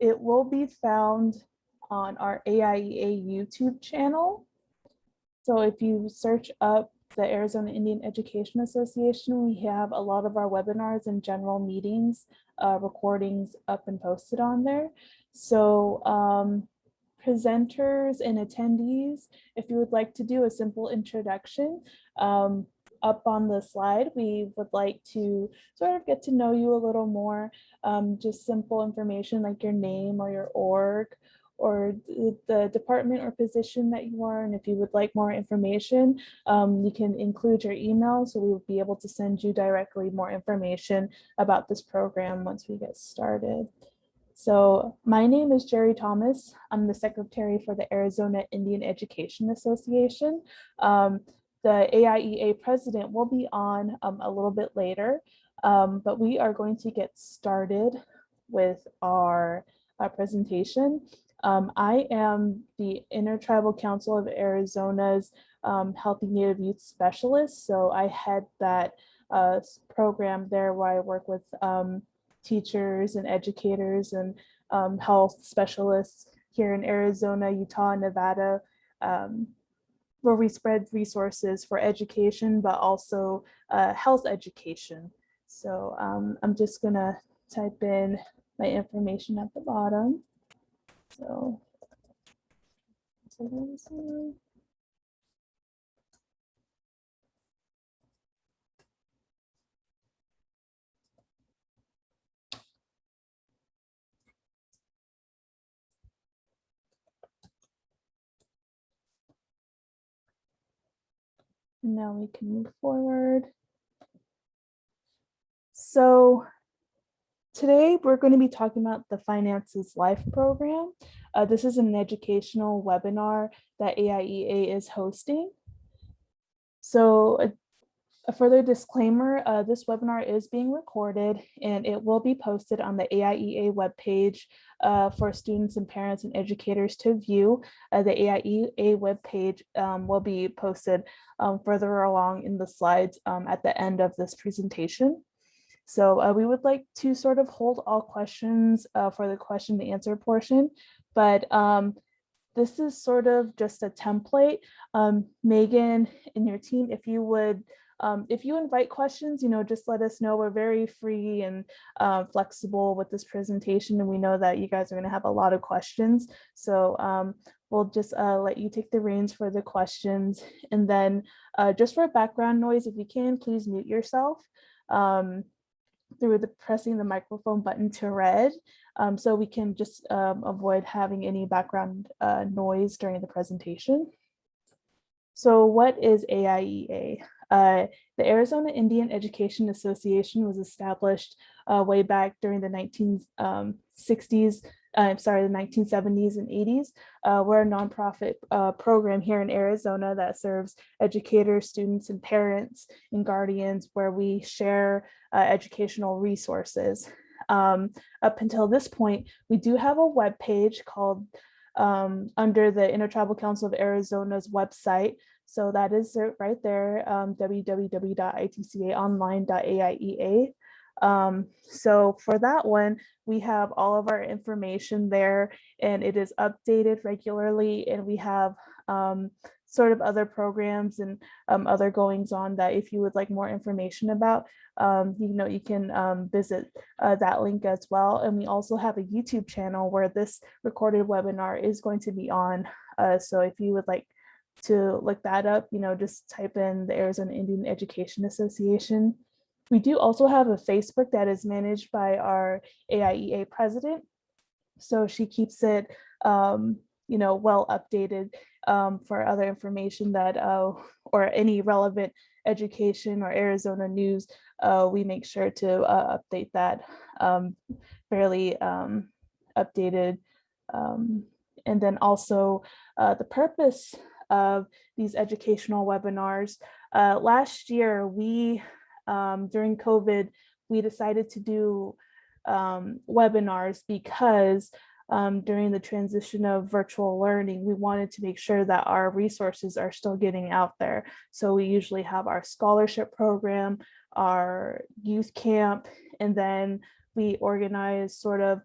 It will be found on our AIEA YouTube channel. So if you search up the Arizona Indian Education Association, we have a lot of our webinars and general meetings recordings up and posted on there. So presenters and attendees, if you would like to do a simple introduction, up on the slide, we would like to sort of get to know you a little more, just simple information like your name or your org or the department or position that you are. And if you would like more information, you can include your email, so we will be able to send you directly more information about this program once we get started. So my name is Jerry Thomas. I'm the secretary for the Arizona Indian Education Association. The AIEA president will be on a little bit later, but we are going to get started with our presentation. I am the Intertribal Council of Arizona's Healthy Native Youth Specialist. So I head that program there where I work with teachers and educators and health specialists here in Arizona, Utah, and Nevada, where we spread resources for education, but also health education. So I'm just gonna type in my information at the bottom. So now we can move forward. So today we're going to be talking about the Finances Life program. This is an educational webinar that AIEA is hosting. So a further disclaimer, this webinar is being recorded and it will be posted on the AIEA webpage for students and parents and educators to view. The AIEA webpage will be posted further along in the slides at the end of this presentation. So we would like to sort of hold all questions for the question to answer portion, but this is sort of just a template. Megan and your team, if you invite questions, just let us know. We're very free and flexible with this presentation, and we know that you guys are going to have a lot of questions. So we'll just let you take the reins for the questions. And then just for background noise, if you can, please mute yourself through pressing the microphone button to red, so we can just avoid having any background noise during the presentation. So what is AIEA? The Arizona Indian Education Association was established way back during the 1970s and 80s. We're a nonprofit program here in Arizona that serves educators, students, and parents and guardians, where we share educational resources. Up until this point, we do have a webpage called under the Intertribal Council of Arizona's website. So that is right there, www.itcaonline.aiea. So for that one, we have all of our information there, and it is updated regularly, and we have sort of other programs and other goings on that if you would like more information about, you can visit that link as well. And we also have a YouTube channel where this recorded webinar is going to be on. So if you would like to look that up, just type in the Arizona Indian Education Association. We do also have a Facebook that is managed by our AIEA president. So she keeps it, well updated for other information that, or any relevant education or Arizona news. We make sure to update that fairly updated. And then also the purpose of these educational webinars. Last year, during COVID, we decided to do webinars because during the transition of virtual learning, we wanted to make sure that our resources are still getting out there. So we usually have our scholarship program, our youth camp, and then we organize sort of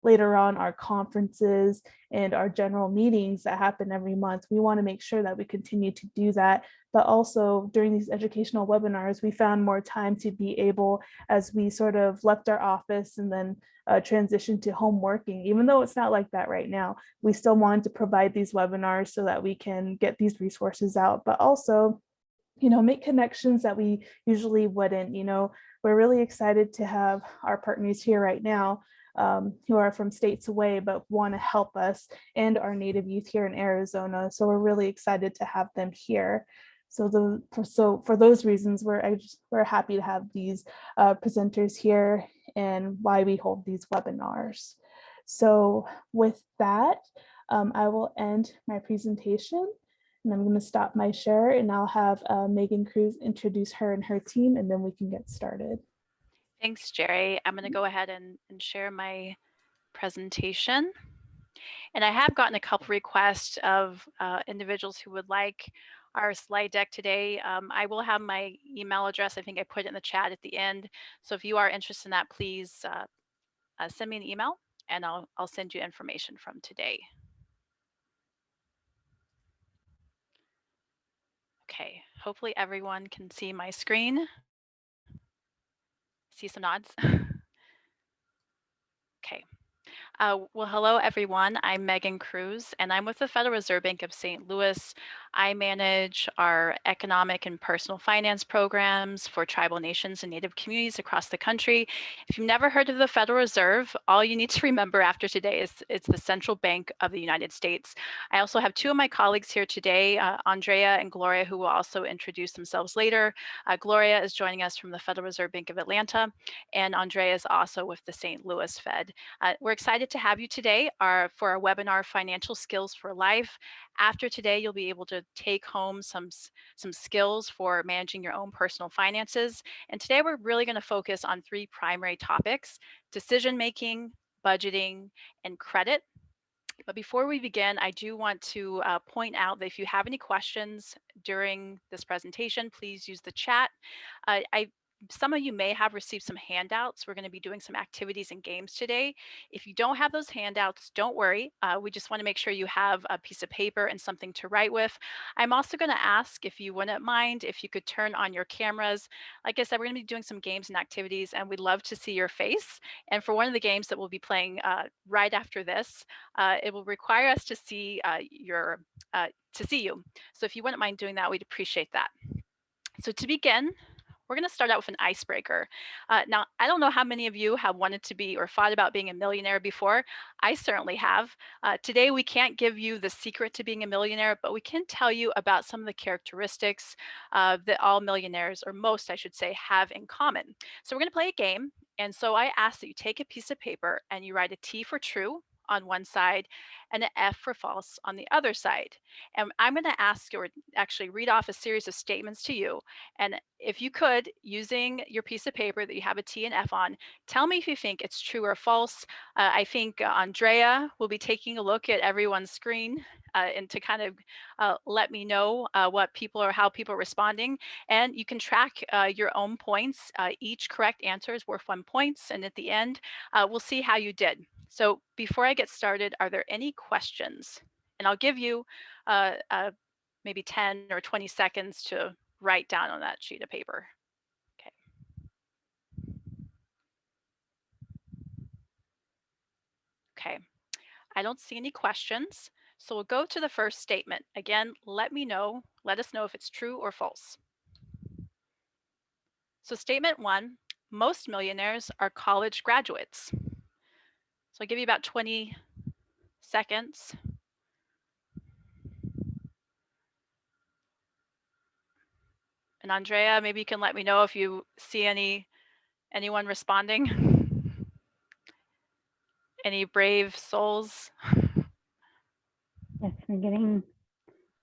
later on our conferences and our general meetings that happen every month. We want to make sure that we continue to do that. But also during these educational webinars, we found more time to be able, as we sort of left our office and then transitioned to home working, even though it's not like that right now, we still wanted to provide these webinars so that we can get these resources out, but also, you know, make connections that we usually wouldn't. You know, we're really excited to have our partners here right now who are from states away but want to help us and our Native youth here in Arizona. So we're really excited to have them here. So for those reasons, we're happy to have these presenters here and why we hold these webinars. So with that, I will end my presentation. And I'm going to stop my share and I'll have Megan Cruz introduce her and her team, and then we can get started. Thanks, Jerry. I'm going to go ahead and share my presentation. And I have gotten a couple requests of individuals who would like our slide deck today. I will have my email address. I think I put it in the chat at the end. So if you are interested in that, please send me an email and I'll send you information from today. Okay, hopefully everyone can see my screen. See some nods. Okay. Well, hello, everyone. I'm Megan Cruz, and I'm with the Federal Reserve Bank of St. Louis. I manage our economic and personal finance programs for tribal nations and Native communities across the country. If you've never heard of the Federal Reserve, all you need to remember after today is it's the central bank of the United States. I also have two of my colleagues here today, Andrea and Gloria, who will also introduce themselves later. Gloria is joining us from the Federal Reserve Bank of Atlanta, and Andrea is also with the St. Louis Fed. We're excited to have you today for our webinar, Financial Skills for Life. After today, you'll be able to take home some skills for managing your own personal finances. And today we're really going to focus on three primary topics: decision-making, budgeting, and credit. But before we begin, I do want to point out that if you have any questions during this presentation, please use the chat. Some of you may have received some handouts. We're going to be doing some activities and games today. If you don't have those handouts, don't worry. We just want to make sure you have a piece of paper and something to write with. I'm also going to ask, if you wouldn't mind, if you could turn on your cameras. Like I said, we're going to be doing some games and activities, and we'd love to see your face. And for one of the games that we'll be playing right after this, it will require us to see you. So if you wouldn't mind doing that, we'd appreciate that. So to begin, we're going to start out with an icebreaker. Now, I don't know how many of you have wanted to be or thought about being a millionaire before. I certainly have. Today, we can't give you the secret to being a millionaire, but we can tell you about some of the characteristics that all millionaires, or most, I should say, have in common. So we're going to play a game. And so I ask that you take a piece of paper and you write a T for true on one side and an F for false on the other side. And I'm going to ask, or actually read off a series of statements to you. And if you could, using your piece of paper that you have a T and F on, tell me if you think it's true or false. I think Andrea will be taking a look at everyone's screen and to kind of let me know what people or how people are responding. And you can track your own points. Each correct answer is worth 1 point. And at the end, we'll see how you did. So before I get started, are there any questions? And I'll give you maybe 10 or 20 seconds to write down on that sheet of paper. Okay. Okay, I don't see any questions. So we'll go to the first statement. Again, let us know if it's true or false. So statement 1, most millionaires are college graduates. So I'll give you about 20 seconds. And Andrea, maybe you can let me know if you see anyone responding. Any brave souls? Yes, we're getting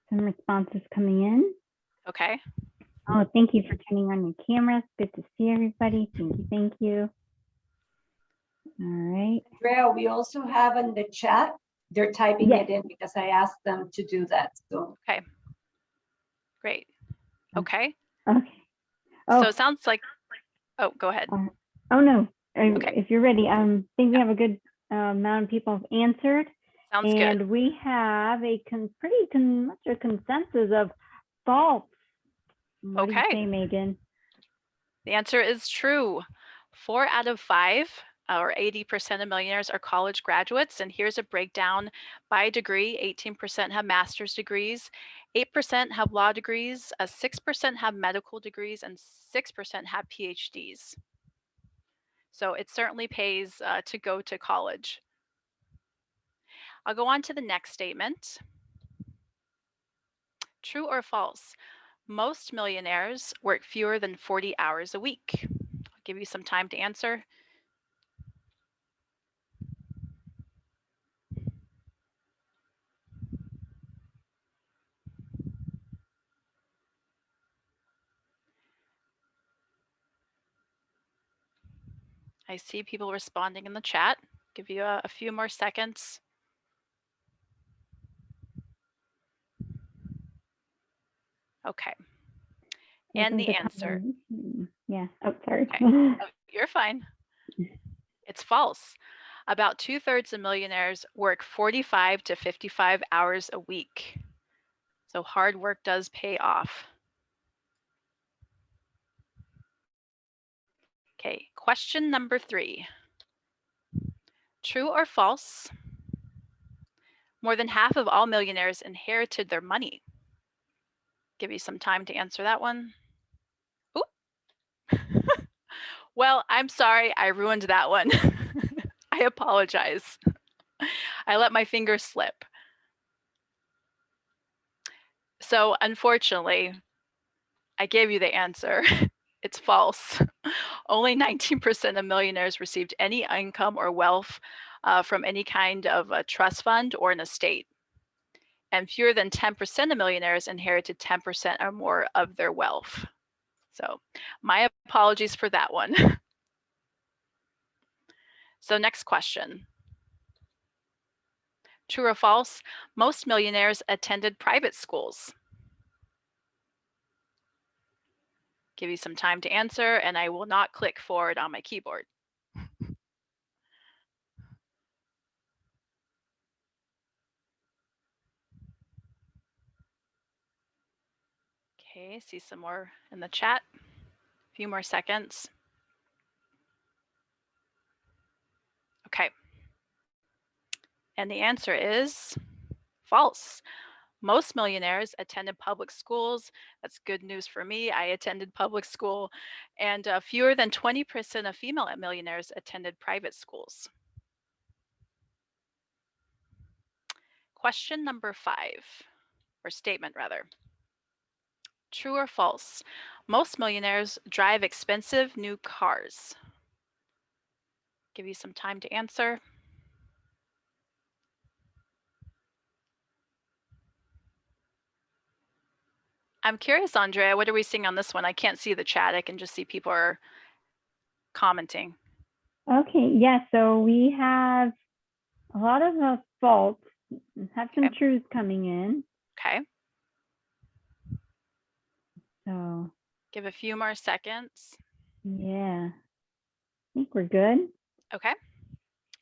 some responses coming in. Okay. Oh, thank you for turning on your cameras. Good to see everybody. Thank you. Thank you. All right. Andrea, we also have in the chat, they're typing it in because I asked them to do that. So okay, great. Okay. Okay. Oh. So it sounds like, oh, go ahead. Oh, no. Okay. If you're ready, I think we have a good amount of people have answered. Sounds And good. we have a much a consensus of false. What do you Okay. say, Megan? The answer is true. 4 out of 5, or 80% of millionaires, are college graduates. And here's a breakdown by degree. 18% have master's degrees, 8% have law degrees, 6% have medical degrees, and 6% have PhDs. So it certainly pays to go to college. I'll go on to the next statement. True or false? Most millionaires work fewer than 40 hours a week. I'll give you some time to answer. I see people responding in the chat. Give you a few more seconds. Okay. And the answer. Yeah. Oh, sorry. Okay. Oh, you're fine. It's false. About 2/3 of millionaires work 45 to 55 hours a week. So hard work does pay off. Okay, question number 3. True or false? More than half of all millionaires inherited their money. Give you some time to answer that one. Ooh. Well, I'm sorry, I ruined that one. I apologize. I let my fingers slip. So unfortunately, I gave you the answer. It's false. Only 19% of millionaires received any income or wealth from any kind of a trust fund or an estate. And fewer than 10% of millionaires inherited 10% or more of their wealth. So my apologies for that one. So next question. True or false? Most millionaires attended private schools. Give you some time to answer, and I will not click forward on my keyboard. Okay, see some more in the chat. A few more seconds. Okay. And the answer is false. Most millionaires attended public schools. That's good news for me. I attended public school. And fewer than 20% of female millionaires attended private schools. Question number 5, or statement rather. True or false? Most millionaires drive expensive new cars. Give you some time to answer. I'm curious, Andrea, what are we seeing on this one? I can't see the chat. I can just see people are commenting. Okay, yeah, so we have a lot of false, have some Okay. truths coming in. Okay. So Give a few more seconds. yeah, I think we're good. Okay.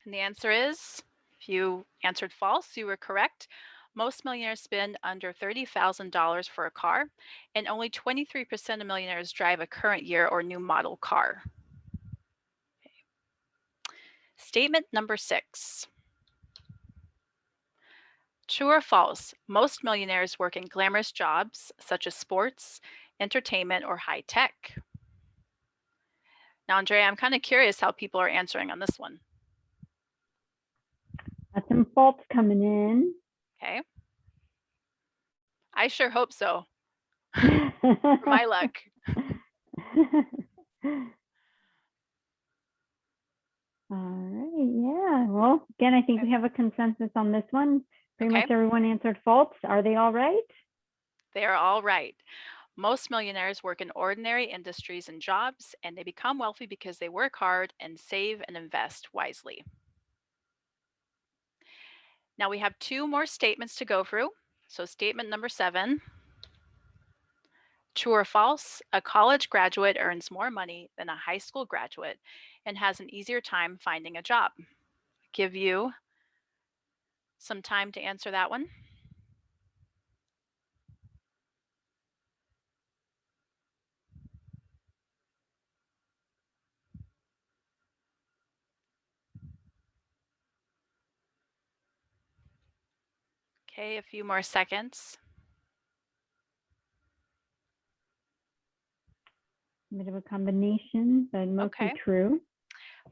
And the answer is, if you answered false, you were correct. Most millionaires spend under $30,000 for a car, and only 23% of millionaires drive a current year or new model car. Okay. Statement number 6. True or false? Most millionaires work in glamorous jobs such as sports, entertainment, or high tech. Now, Andrea, I'm kind of curious how people are answering on this one. Got some false coming in. Okay. I sure hope so. For my luck. All right, yeah. Well, again, I think we have a consensus on this one. Pretty much everyone answered false. Are they all right? They are all right. Most millionaires work in ordinary industries and jobs, and they become wealthy because they work hard and save and invest wisely. Now we have 2 more statements to go through. So statement number 7. True or false? A college graduate earns more money than a high school graduate, and has an easier time finding a job? Give you some time to answer that one. Okay, a few more seconds. A bit of a combination, but mostly Okay. true.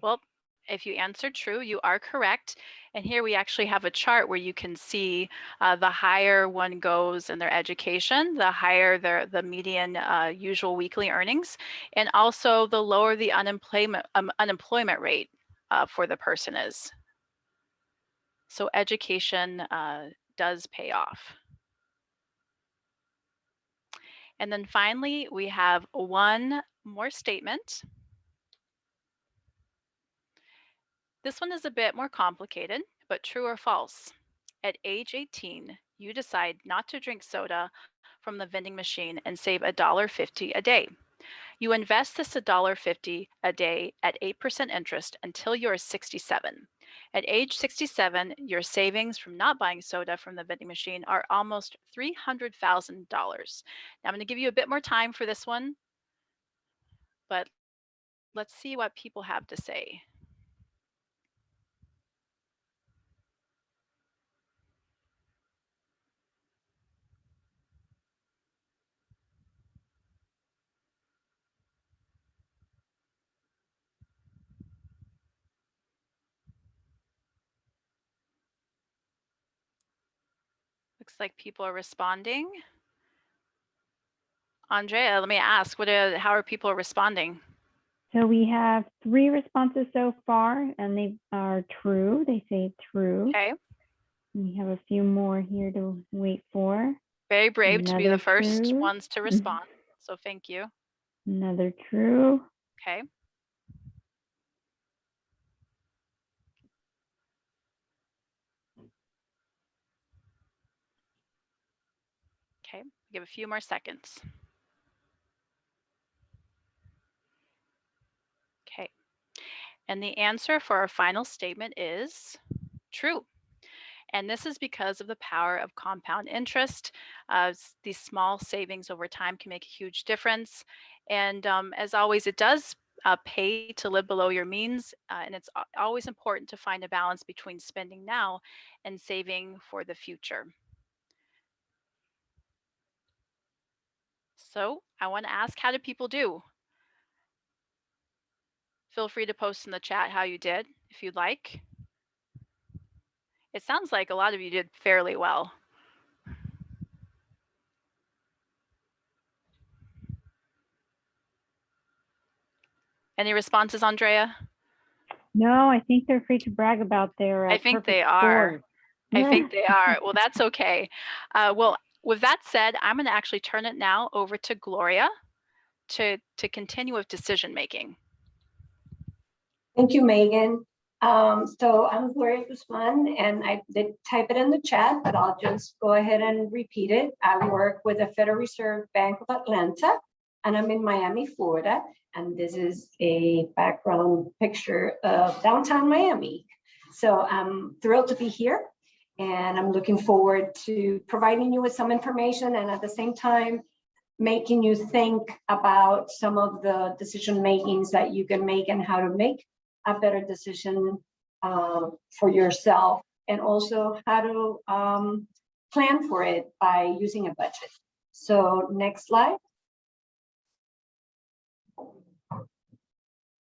Well, if you answered true, you are correct. And here we actually have a chart where you can see the higher one goes in their education, the higher the median usual weekly earnings, and also the lower the unemployment rate for the person is. So education does pay off. And then finally, we have one more statement. This one is a bit more complicated, but true or false? At age 18, you decide not to drink soda from the vending machine and save $1.50 a day. You invest this $1.50 a day at 8% interest until you are 67. At age 67, your savings from not buying soda from the vending machine are almost $300,000. Now I'm going to give you a bit more time for this one, but let's see what people have to say. Looks like people are responding. Andrea, let me ask, how are people responding? So we have 3 responses so far, and they are true. They say true. Okay. We have a few more here to wait for. Very brave to be the Another first true. ones to respond. So thank you. Another true. Okay. Okay, give a few more seconds. Okay, and the answer for our final statement is true. And this is because of the power of compound interest. These small savings over time can make a huge difference. And as always, it does pay to live below your means. And it's always important to find a balance between spending now and saving for the future. So I want to ask, how did people do? Feel free to post in the chat how you did, if you'd like. It sounds like a lot of you did fairly well. Any responses, Andrea? No, I think they're afraid to brag about their I think they perfect are. scores. I think they are. Well, that's okay. Well, with that said, I'm going to actually turn it now over to Gloria to continue with decision making. Thank you, Megan. So I'm Gloria Guzman, and I did type it in the chat, but I'll just go ahead and repeat it. I work with the Federal Reserve Bank of Atlanta, and I'm in Miami, Florida. And this is a background picture of downtown Miami. So I'm thrilled to be here, and I'm looking forward to providing you with some information, and at the same time, making you think about some of the decision makings that you can make and how to make a better decision for yourself, and also how to plan for it by using a budget. So next slide.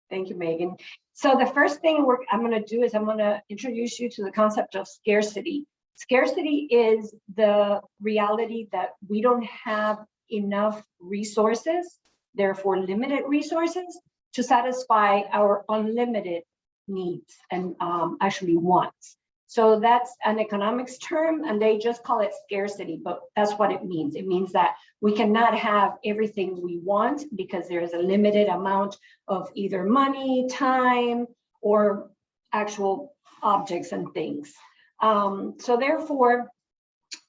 Thank you, Megan. So the first thing I'm going to do is I'm going to introduce you to the concept of scarcity. Scarcity is the reality that we don't have enough resources, therefore limited resources, to satisfy our unlimited needs and actually wants. So that's an economics term, and they just call it scarcity, but that's what it means. It means that we cannot have everything we want because there is a limited amount of either money, time, or actual objects and things. So therefore,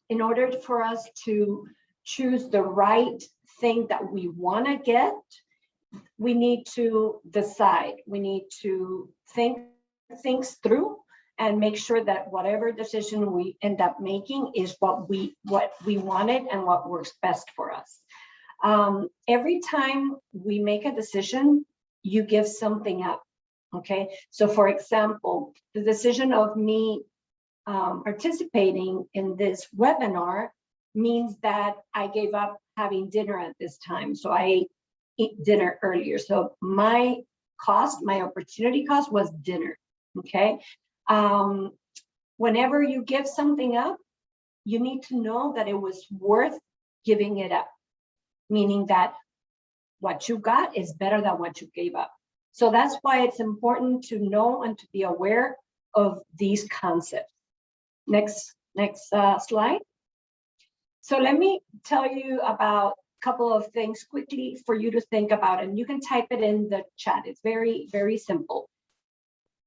in order for us to choose the right thing that we want to get, we need to decide. We need to think things through and make sure that whatever decision we end up making is what we wanted and what works best for us. Every time we make a decision, you give something up. Okay, so for example, the decision of me participating in this webinar means that I gave up having dinner at this time. So I ate dinner earlier. So my opportunity cost was dinner. Okay. Whenever you give something up, you need to know that it was worth giving it up, meaning that what you got is better than what you gave up. So that's why it's important to know and to be aware of these concepts. Next slide. So let me tell you about a couple of things quickly for you to think about, and you can type it in the chat. It's very, very simple.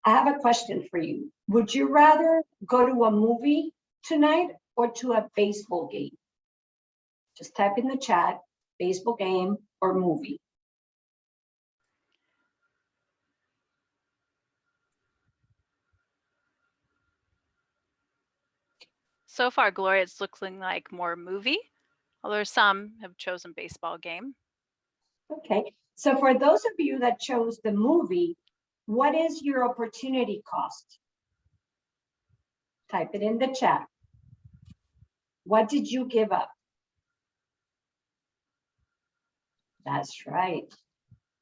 I have a question for you. Would you rather go to a movie tonight or to a baseball game? Just type in the chat, baseball game or movie. So far, Gloria, it's looking like more movie, although some have chosen baseball game. Okay, so for those of you that chose the movie, what is your opportunity cost? Type it in the chat. What did you give up? That's right,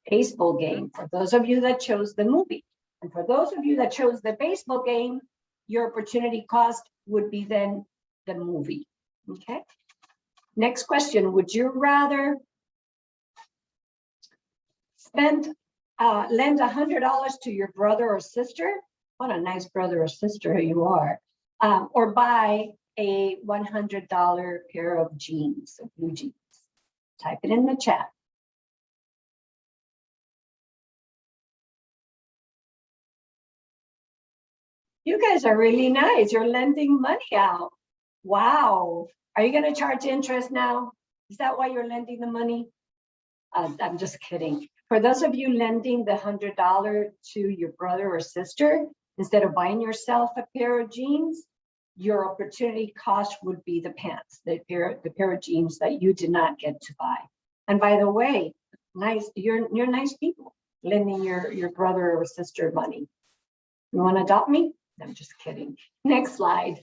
baseball game, for those of you that chose the movie. And for those of you that chose the baseball game, your opportunity cost would be then the movie, okay? Next question, would you rather lend $100 to your brother or sister? What a nice brother or sister you are. Or buy a $100 pair of jeans, of blue jeans? Type it in the chat. You guys are really nice. You're lending money out. Wow. Are you going to charge interest now? Is that why you're lending the money? I'm just kidding. For those of you lending the $100 to your brother or sister, instead of buying yourself a pair of jeans, your opportunity cost would be the pants, the pair of jeans that you did not get to buy. And by the way, you're nice people lending your brother or sister money. You want to adopt me? I'm just kidding. Next slide.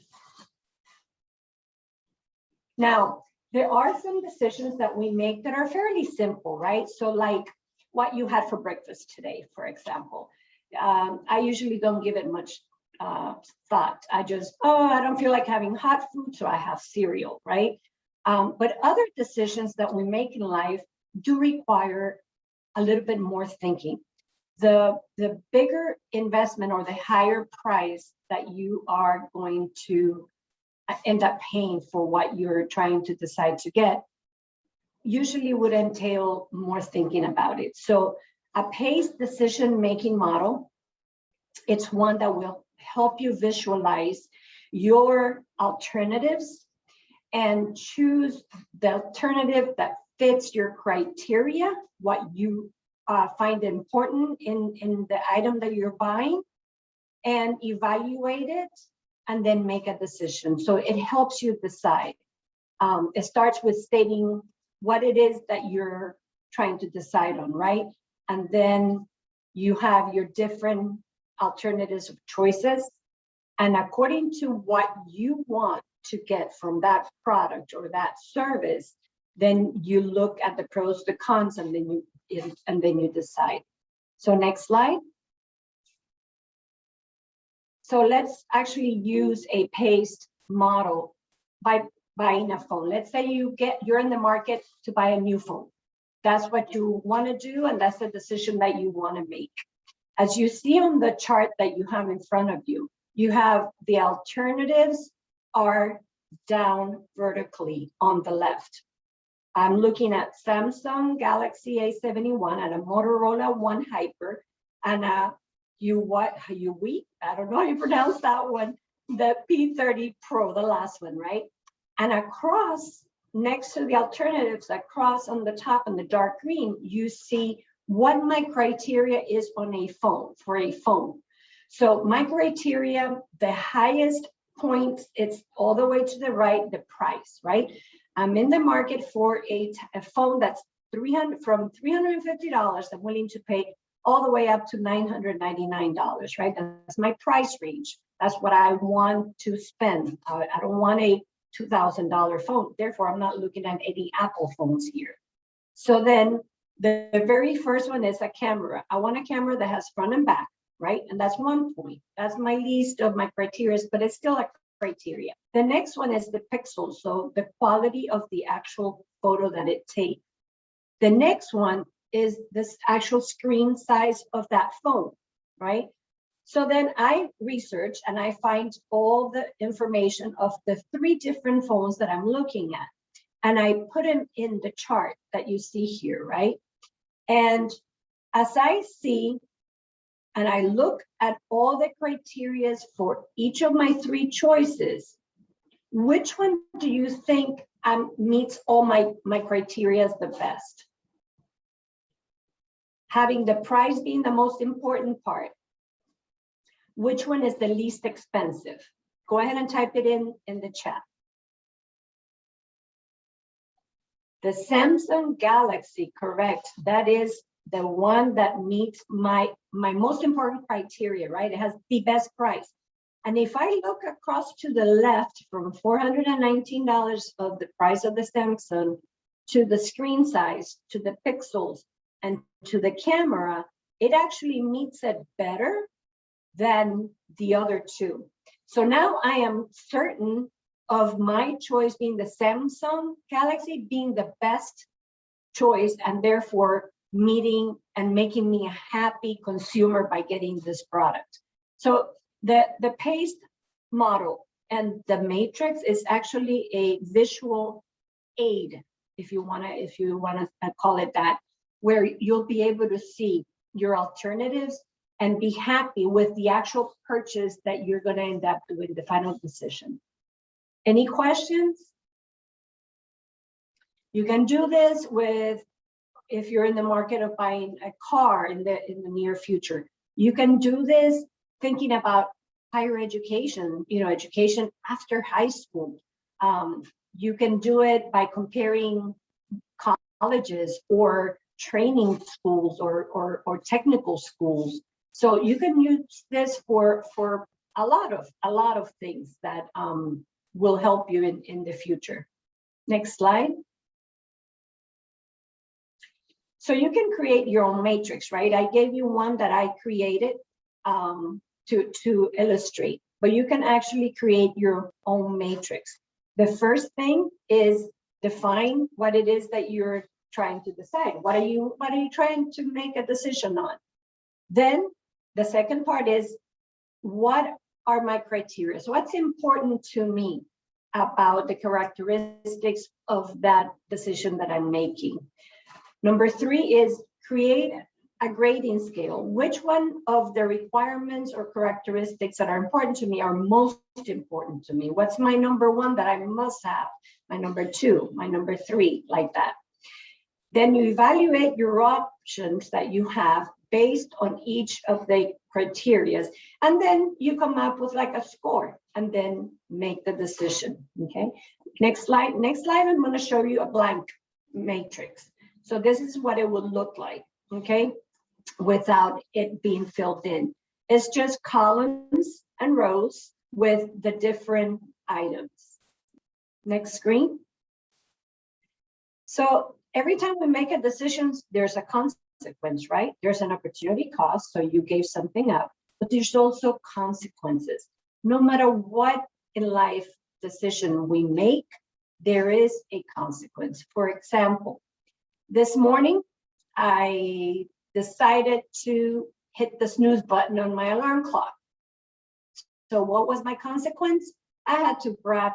Now, there are some decisions that we make that are fairly simple, right? So like what you had for breakfast today, for example. I usually don't give it much thought. I just, I don't feel like having hot food, so I have cereal, right? But other decisions that we make in life do require a little bit more thinking. The bigger investment or the higher price that you are going to end up paying for what you're trying to decide to get usually would entail more thinking about it. So a paced decision-making model, it's one that will help you visualize your alternatives and choose the alternative that fits your criteria, what you find important in the item that you're buying, and evaluate it and then make a decision. So it helps you decide. It starts with stating what it is that you're trying to decide on, right? And then you have your different alternatives of choices. And according to what you want to get from that product or that service, then you look at the pros, the cons, and then you decide. So next slide. So let's actually use a paced model by buying a phone. Let's say you're in the market to buy a new phone. That's what you want to do, and that's the decision that you want to make. As you see on the chart that you have in front of you, you have the alternatives are down vertically on the left. I'm looking at Samsung Galaxy A71 and a Motorola One Hyper and a Huawei, I don't know how you pronounce that one, the P30 Pro, the last one, right? And across, next to the alternatives, across on the top in the dark green, you see what my criteria is on a phone, for a phone. So my criteria, the highest point, it's all the way to the right, the price, right? I'm in the market for a phone that's from $350, I'm willing to pay all the way up to $999, right? That's my price range. That's what I want to spend. I don't want a $2,000 phone. Therefore, I'm not looking at any Apple phones here. So then the very first one is a camera. I want a camera that has front and back, right? And that's one point. That's my least of my criteria, but it's still a criteria. The next one is the pixels. So the quality of the actual photo that it takes. The next one is this actual screen size of that phone, right? So then I research and I find all the information of the 3 different phones that I'm looking at. And I put them in the chart that you see here, right? And as I see, and I look at all the criteria for each of my 3 choices, which one do you think meets all my criteria the best? Having the price being the most important part. Which one is the least expensive? Go ahead and type it in the chat. The Samsung Galaxy, correct. That is the one that meets my most important criteria, right? It has the best price. And if I look across to the left from $419 of the price of the Samsung to the screen size, to the pixels, and to the camera, it actually meets it better than the other 2. So now I am certain of my choice being the Samsung Galaxy being the best choice, and therefore meeting and making me a happy consumer by getting this product. So the PACE model and the matrix is actually a visual aid, if you wanna call it that, where you'll be able to see your alternatives and be happy with the actual purchase that you're going to end up doing, the final decision. Any questions? You can do this with, if you're in the market of buying a car in the near future. You can do this thinking about higher education, education after high school. You can do it by comparing colleges or training schools or technical schools. So you can use this for a lot of things that will help you in the future. Next slide. So you can create your own matrix, right? I gave you one that I created to illustrate, but you can actually create your own matrix. The first thing is define what it is that you're trying to decide. What are you trying to make a decision on? Then the second part is, what are my criteria? So what's important to me about the characteristics of that decision that I'm making? Number 3 is create a grading scale. Which one of the requirements or characteristics that are important to me are most important to me? What's my number 1 that I must have? My number 2, my number 3, like that. Then you evaluate your options that you have based on each of the criteria. And then you come up with like a score and then make the decision, okay? Next slide, I'm gonna show you a blank matrix. So this is what it would look like, okay? Without it being filled in. It's just columns and rows with the different items. Next screen. So every time we make a decision, there's a consequence, right? There's an opportunity cost, so you gave something up, but there's also consequences. No matter what in life decision we make, there is a consequence. For example, this morning, I decided to hit the snooze button on my alarm clock. So what was my consequence? I had to grab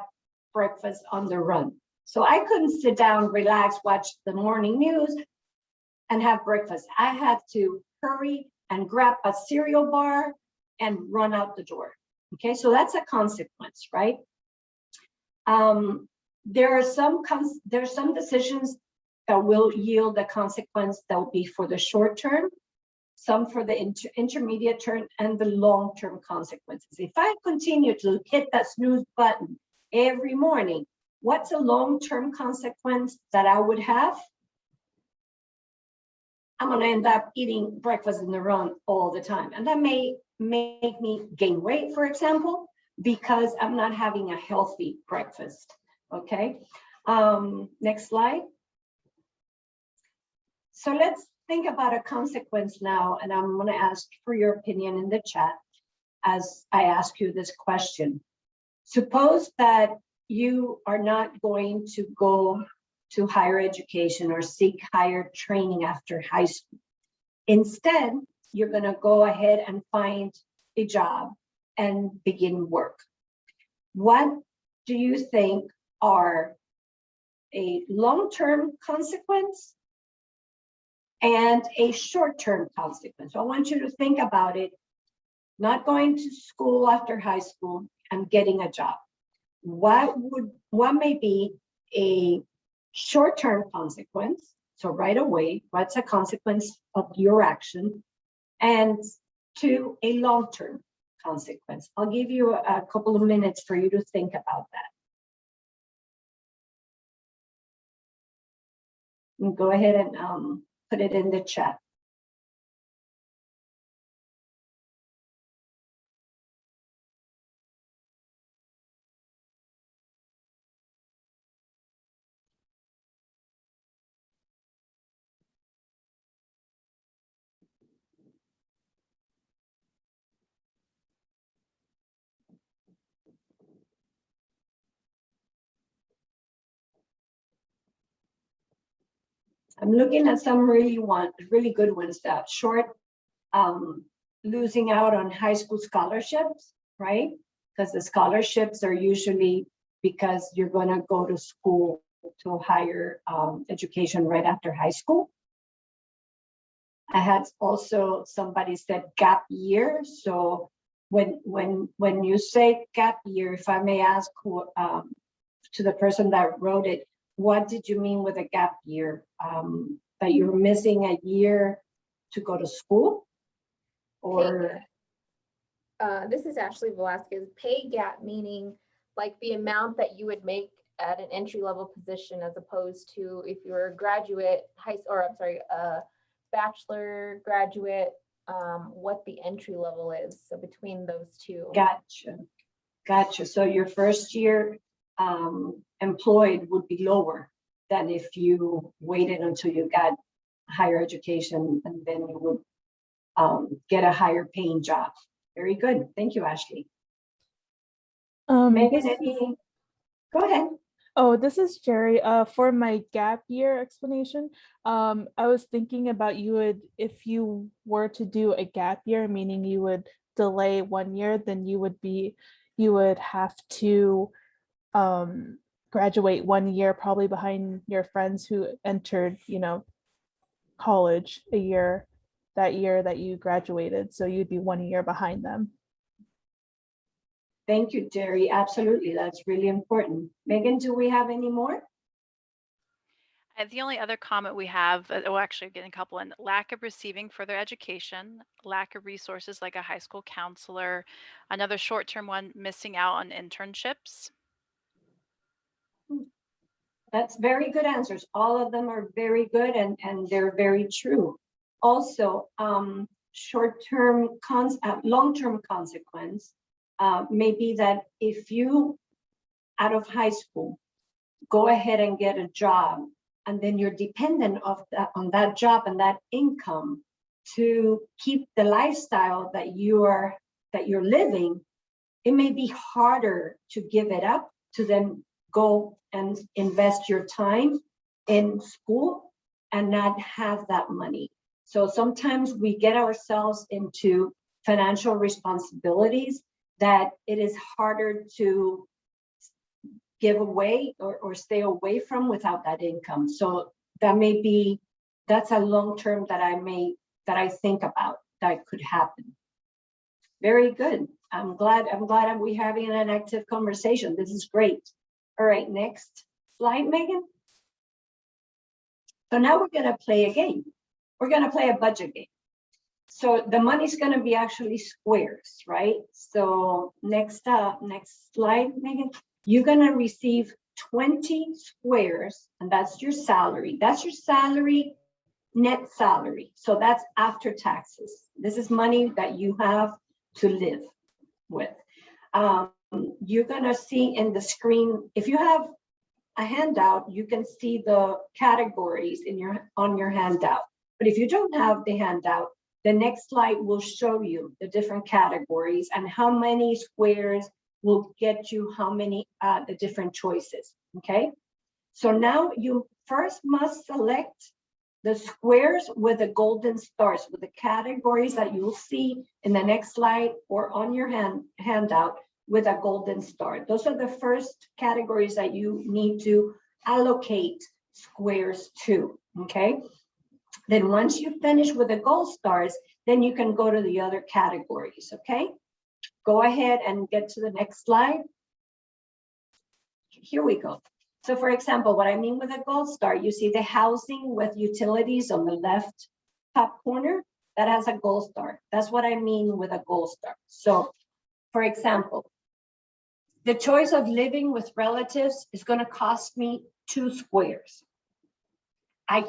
breakfast on the run. So I couldn't sit down, relax, watch the morning news and have breakfast. I had to hurry and grab a cereal bar and run out the door. Okay, so that's a consequence, right? There are some decisions that will yield a consequence that will be for the short term, some for the intermediate term, and the long-term consequences. If I continue to hit that snooze button every morning, what's a long-term consequence that I would have? I'm going to end up eating breakfast in the run all the time. And that may make me gain weight, for example, because I'm not having a healthy breakfast. Okay. Next slide. So let's think about a consequence now, and I'm going to ask for your opinion in the chat as I ask you this question. Suppose that you are not going to go to higher education or seek higher training after high school. Instead, you're going to go ahead and find a job and begin work. What do you think are a long-term consequence and a short-term consequence? So I want you to think about it, not going to school after high school and getting a job. What may be a short-term consequence? So right away, what's a consequence of your action? And to a long-term consequence. I'll give you a couple of minutes for you to think about that. And go ahead and put it in the chat. I'm looking at some really good ones. That short, losing out on high school scholarships, right? Because the scholarships are usually because you're going to go to school to higher education right after high school. I had also somebody said gap year. So when you say gap year, if I may ask who, to the person that wrote it, what did you mean with a gap year? That you're missing a year to go to school? Or this is Ashley Velasquez. Pay gap meaning like the amount that you would make at an entry-level position as opposed to if you're a graduate, bachelor, graduate, what the entry level is. So between those two. Gotcha. So your first year employed would be lower than if you waited until you got higher education and then you would get a higher paying job. Very good. Thank you, Ashley. Megan, go ahead. Oh, this is Jerry. For my gap year explanation, I was thinking about if you were to do a gap year, meaning you would delay 1 year, then you would have to graduate 1 year probably behind your friends who entered, college that year that you graduated. So you'd be 1 year behind them. Thank you, Jerry. Absolutely. That's really important. Megan, do we have any more? The only other comment we have, actually getting a couple in, lack of receiving further education, lack of resources like a high school counselor, another short-term one, missing out on internships. That's very good answers. All of them are very good and they're very true. Also, short-term, long-term consequence may be that if you, out of high school, go ahead and get a job, and then you're dependent on that job and that income to keep the lifestyle that you're living, it may be harder to give it up to then go and invest your time in school and not have that money. So sometimes we get ourselves into financial responsibilities that it is harder to give away or stay away from without that income. So that's a long term that I think about that could happen. Very good. I'm glad we're having an active conversation. This is great. All right, next slide, Megan. So now we're going to play a game. We're going to play a budget game. So the money's going to be actually squares, right? So next slide, Megan. You're going to receive 20 squares, and that's your salary. That's your salary, net salary. So that's after taxes. This is money that you have to live with. You're going to see in the screen, if you have a handout, you can see the categories on your handout. But if you don't have the handout, the next slide will show you the different categories and how many squares will get you how many the different choices. Okay, so now you first must select the squares with the golden stars, with the categories that you'll see in the next slide or on your handout with a golden star. Those are the first categories that you need to allocate squares to. Okay. Then once you finish with the gold stars, then you can go to the other categories, okay? Go ahead and get to the next slide. Here we go. So for example, what I mean with a gold star, you see the housing with utilities on the left top corner, that has a gold star. That's what I mean with a gold star. So for example, the choice of living with relatives is going to cost me 2 squares. I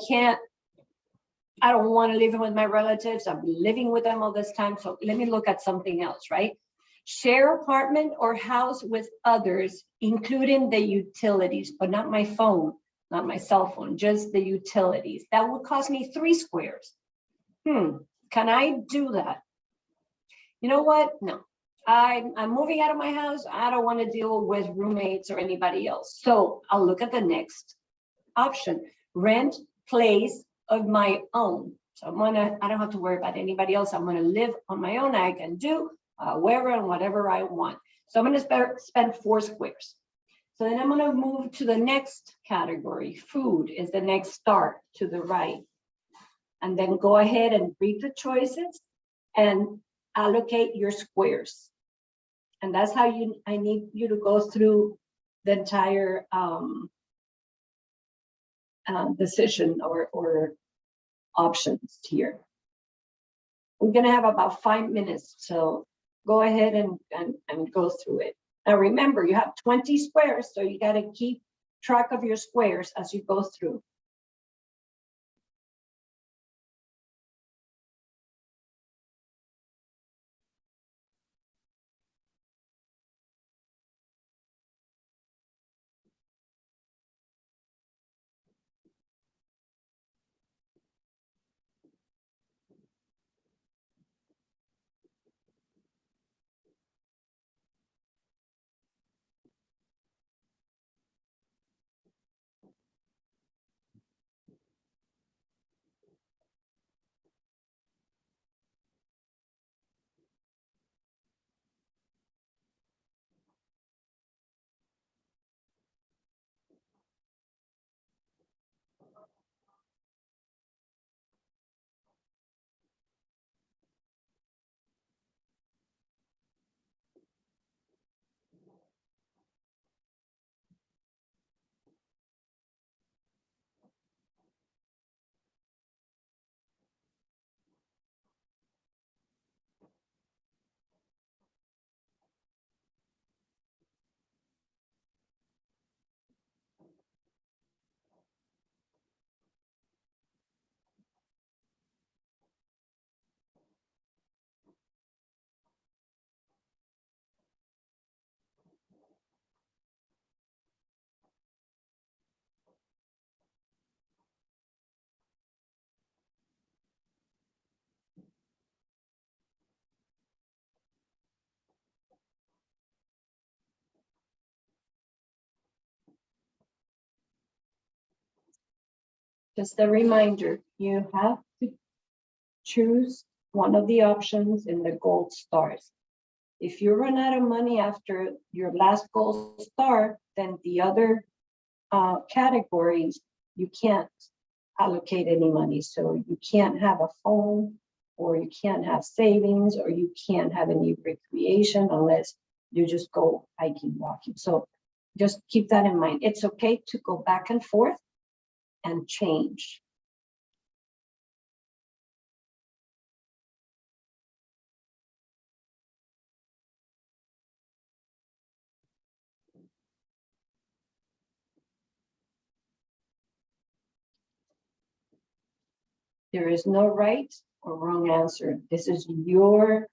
don't want to live with my relatives. I've been living with them all this time. So let me look at something else, right? Share apartment or house with others, including the utilities, but not my phone, not my cell phone, just the utilities. That would cost me 3 squares. Can I do that? You know what? No. I'm moving out of my house. I don't want to deal with roommates or anybody else. So I'll look at the next option. Rent place of my own. So I don't have to worry about anybody else. I'm gonna live on my own. I can do wherever and whatever I want. So I'm gonna spend 4 squares. So then I'm gonna move to the next category. Food is the next star to the right. And then go ahead and read the choices and allocate your squares. And that's how I need you to go through the entire decision or options here. We're going to have about 5 minutes, so go ahead and go through it. Now remember, you have 20 squares, so you got to keep track of your squares as you go through. Just a reminder, you have to choose one of the options in the gold stars. If you run out of money after your last gold star, then the other categories, you can't allocate any money. So you can't have a phone, or you can't have savings, or you can't have any recreation unless you just go hiking, walking. So just keep that in mind. It's okay to go back and forth and change. There is no right or wrong answer. This is your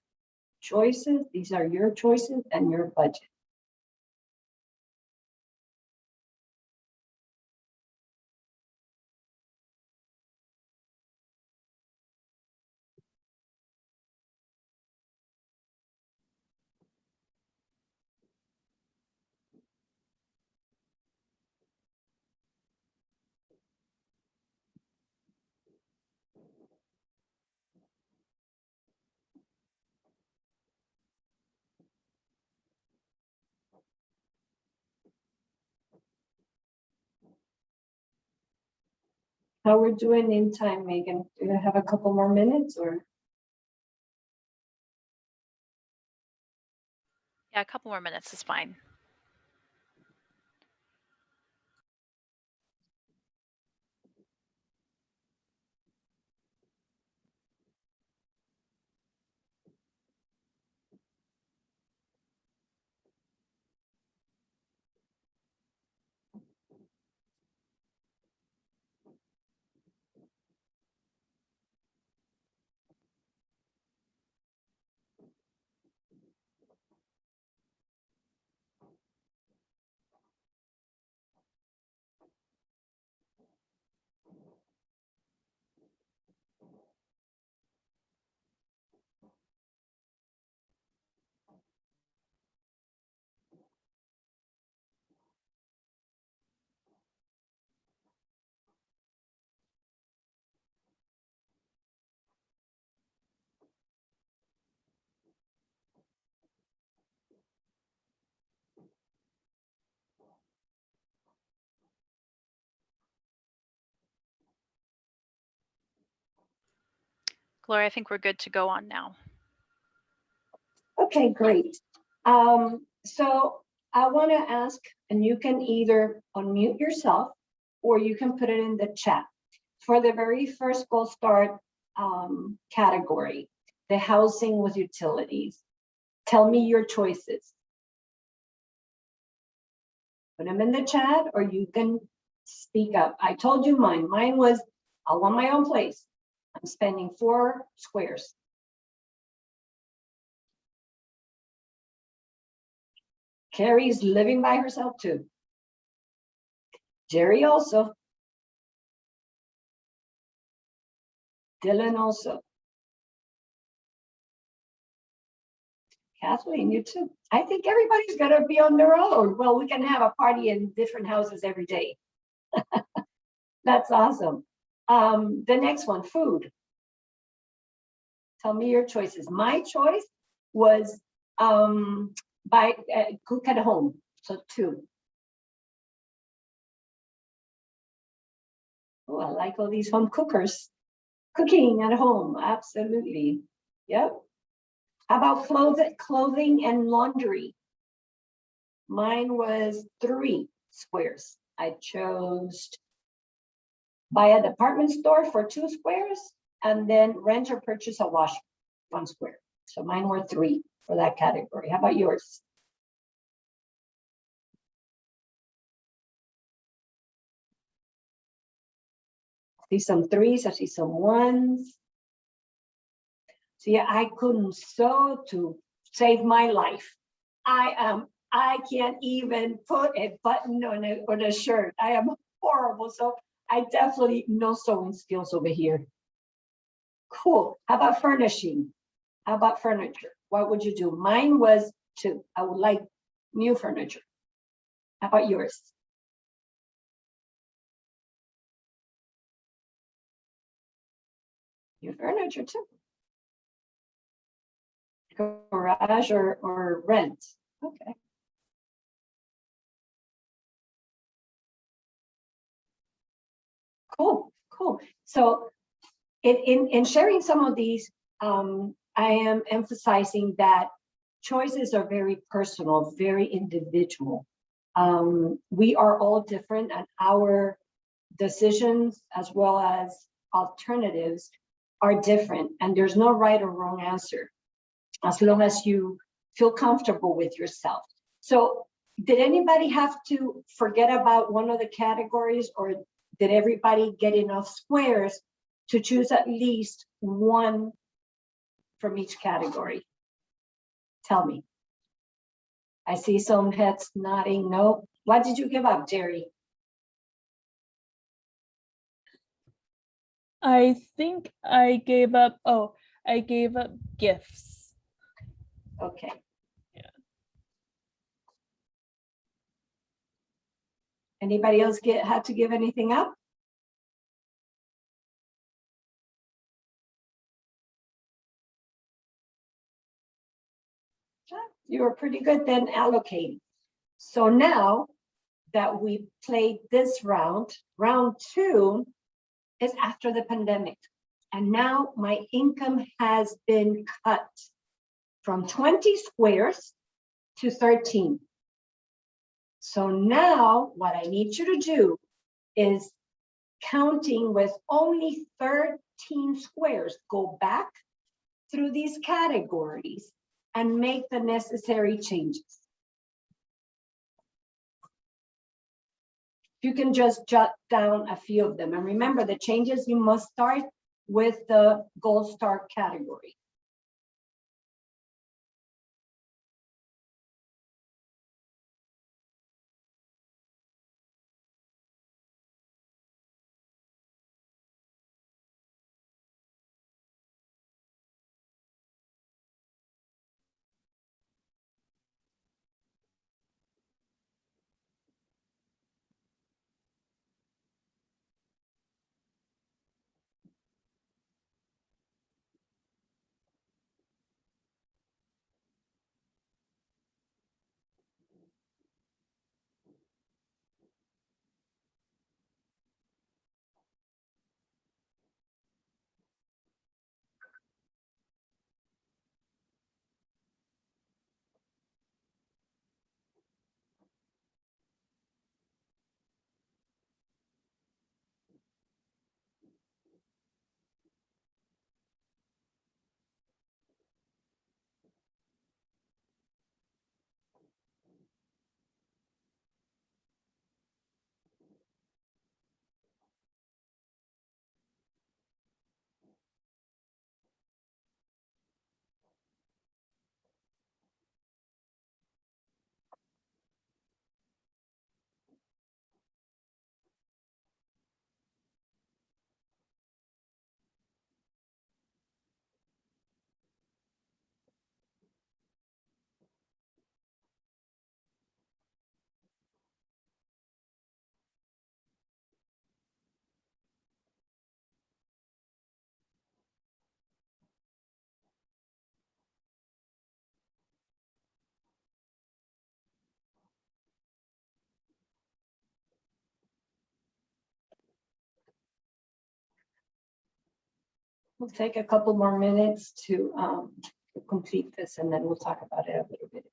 choices. These are your choices and your budget. How we're doing in time, Megan? Do you have a couple more minutes or? Yeah, a couple more minutes is fine. Gloria, I think we're good to go on now. Okay, great. So I want to ask, and you can either unmute yourself or you can put it in the chat. For the very first Gold Star category, the housing with utilities, tell me your choices. Put them in the chat or you can speak up. I told you mine. Mine was, I want my own place. I'm spending 4 squares. Carrie's living by herself too. Jerry also. Dylan also. Kathleen, you too. I think everybody's gonna be on their own. Well, we can have a party in different houses every day. That's awesome. The next one, food. Tell me your choices. My choice was cook at home, so 2. Oh, I like all these home cookers. Cooking at home, absolutely. Yep. How about clothing and laundry? Mine was 3 squares. I chose buy a department store for 2 squares and then rent or purchase a wash 1 square. So mine were 3 for that category. How about yours? I see some 3s, I see some 1s. See, I couldn't sew to save my life. I can't even put a button on a shirt. I am horrible. So I definitely no sewing skills over here. Cool. How about furnishing? How about furniture? What would you do? Mine was 2. I would like new furniture. How about yours? New furniture too. Garage or rent. Okay. Cool, cool. So in sharing some of these, I am emphasizing that choices are very personal, very individual. We are all different and our decisions as well as alternatives are different and there's no right or wrong answer as long as you feel comfortable with yourself. So did anybody have to forget about one of the categories or did everybody get enough squares to choose at least one from each category? Tell me. I see some heads nodding no. What did you give up, Jerry? I think I gave up, I gave up gifts. Okay. Yeah. Anybody else had to give anything up? You were pretty good then allocating. So now that we played this round, round 2 is after the pandemic. And now my income has been cut from 20 squares to 13. So now what I need you to do is counting with only 13 squares. Go back through these categories and make the necessary changes. You can just jot down a few of them. And remember, the changes, you must start with the gold star category. We'll take a couple more minutes to complete this, and then we'll talk about it a little bit.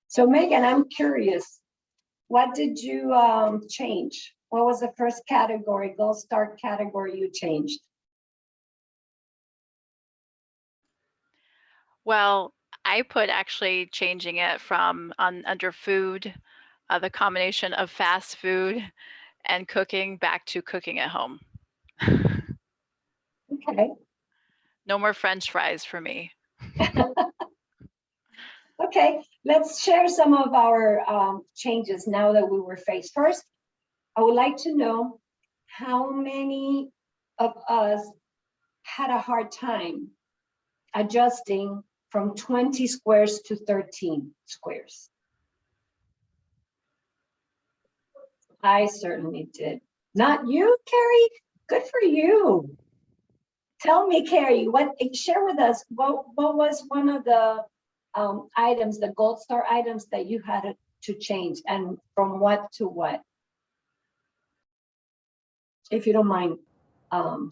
So Megan, I'm curious, what did you change? What was the first category, gold star category you changed? Well, I put actually changing it from under food, the combination of fast food and cooking back to cooking at home. Okay. No more French fries for me. Okay, let's share some of our changes now that we were faced. First, I would like to know how many of us had a hard time adjusting from 20 squares to 13 squares. I certainly did. Not you, Carrie? Good for you. Tell me, Carrie, share with us, what was one of the items, the gold star items that you had to change, and from what to what? If you don't mind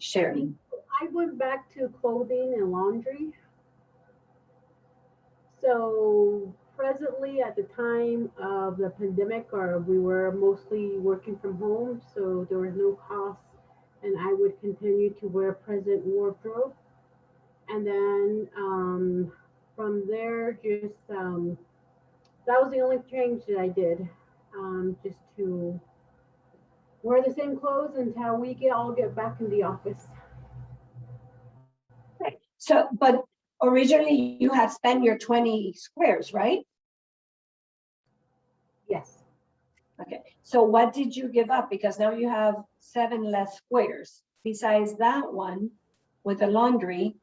sharing. I went back to clothing and laundry. So presently, at the time of the pandemic, we were mostly working from home, so there was no cost, and I would continue to wear present wardrobe. And then from there, just that was the only change that I did, just to wear the same clothes until we all get back in the office. Right. So, but originally you had spent your 20 squares, right? Yes. Okay. So what did you give up? Because now you have 7 less squares. Besides that one with the laundry,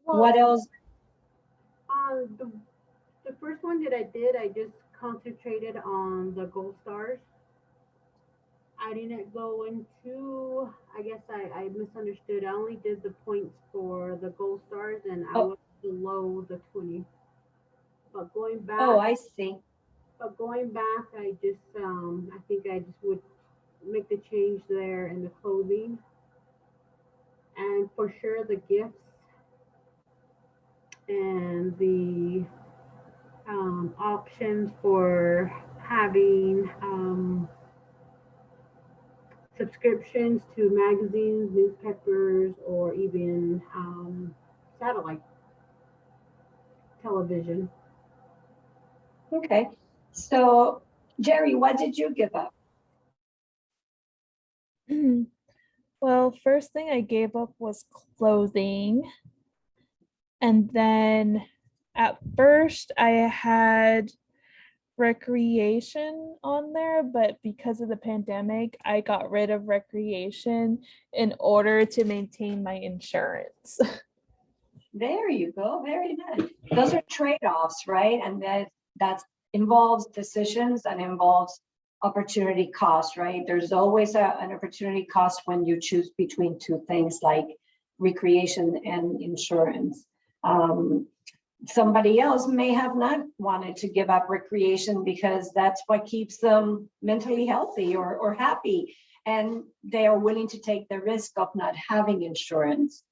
what else? The first one that I did, I just concentrated on the gold stars. I didn't go into, I guess I misunderstood. I only did the points for the gold stars, and I was below the 20. But going back. Oh, I see. But going back, I just, I think I just would make the change there in the clothing. And for sure the gifts and the options for having subscriptions to magazines, newspapers, or even satellite television. Okay. So, Jerry, what did you give up? Well, first thing I gave up was clothing. And then at first I had recreation on there, but because of the pandemic, I got rid of recreation in order to maintain my insurance. There you go. Very nice. Those are trade-offs, right? And that involves decisions and involves opportunity cost, right? There's always an opportunity cost when you choose between two things like recreation and insurance. Somebody else may have not wanted to give up recreation because that's what keeps them mentally healthy or happy, and they are willing to take the risk of not having insurance.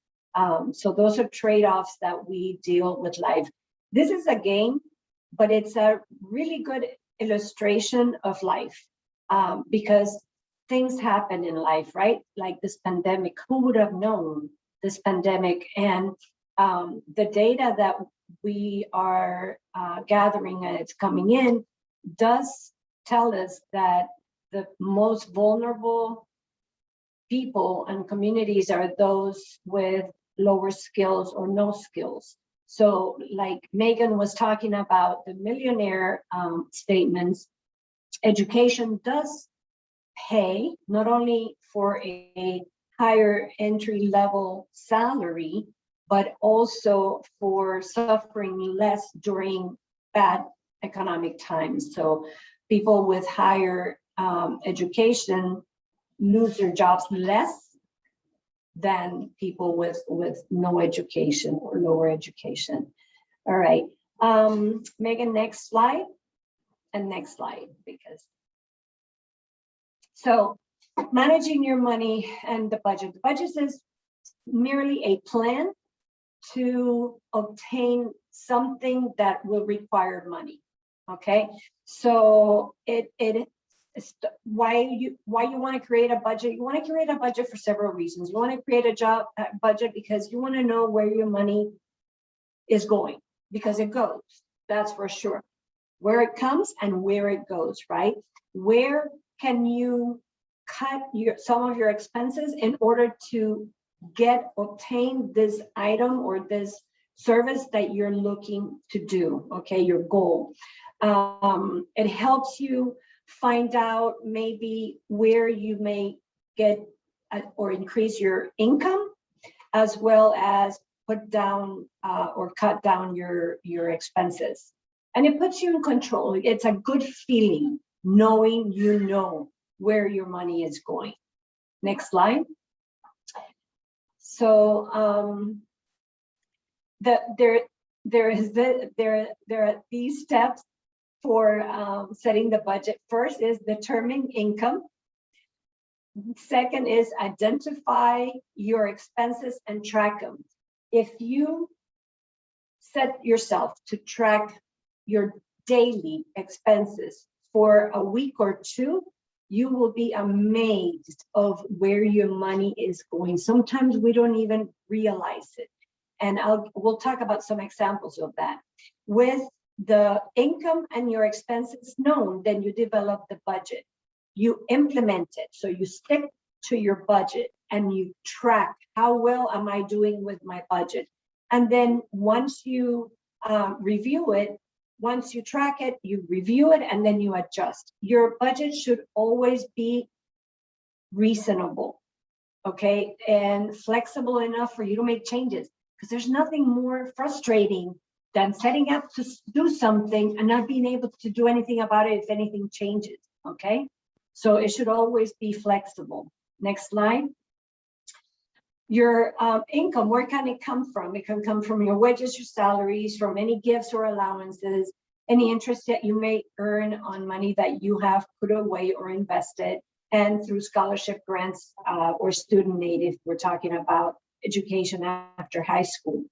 So those are trade-offs that we deal with life. This is a game, but it's a really good illustration of life, because things happen in life, right? Like this pandemic, who would have known this pandemic? And the data that we are gathering and it's coming in does tell us that the most vulnerable people and communities are those with lower skills or no skills. So like Megan was talking about the millionaire statements, education does pay not only for a higher entry level salary, but also for suffering less during bad economic times. So people with higher education lose their jobs less than people with no education or lower education. All right, Megan, next slide, and next slide, because. So managing your money and the budget. The budget is merely a plan to obtain something that will require money. Okay, so why you want to create a budget? You want to create a budget for several reasons. You want to create a budget because you want to know where your money is going, because it goes, that's for sure. Where it comes and where it goes, right? Where can you cut some of your expenses in order to obtain this item or this service that you're looking to do, okay, your goal. It helps you find out maybe where you may get or increase your income, as well as put down or cut down your expenses. And it puts you in control. It's a good feeling knowing you know where your money is going. Next slide. So there are these steps for setting the budget. First is determine income. Second is identify your expenses and track them. If you set yourself to track your daily expenses for a week or two, you will be amazed of where your money is going. Sometimes we don't even realize it. And we'll talk about some examples of that. With the income and your expenses known, then you develop the budget. You implement it. So you stick to your budget and you track how well am I doing with my budget. And then once you review it, once you track it, you review it, and then you adjust. Your budget should always be reasonable, okay, and flexible enough for you to make changes, because there's nothing more frustrating than setting up to do something and not being able to do anything about it if anything changes, okay? So it should always be flexible. Next slide. Your income, where can it come from? It can come from your wages, your salaries, from any gifts or allowances, any interest that you may earn on money that you have put away or invested, and through scholarship grants or student aid if we're talking about education after high school.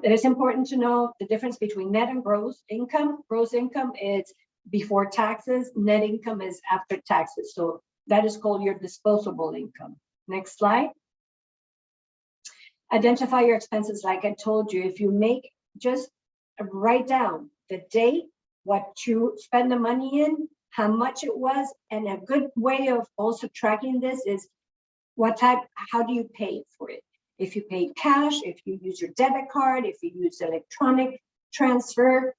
It is important to know the difference between net and gross income. Gross income is before taxes, net income is after taxes. So that is called your disposable income. Next slide. Identify your expenses. Like I told you, if you make, just write down the date, what you spend the money in, how much it was, and a good way of also tracking this is what type, how do you pay for it? If you paid cash, if you use your debit card, if you use electronic transfer.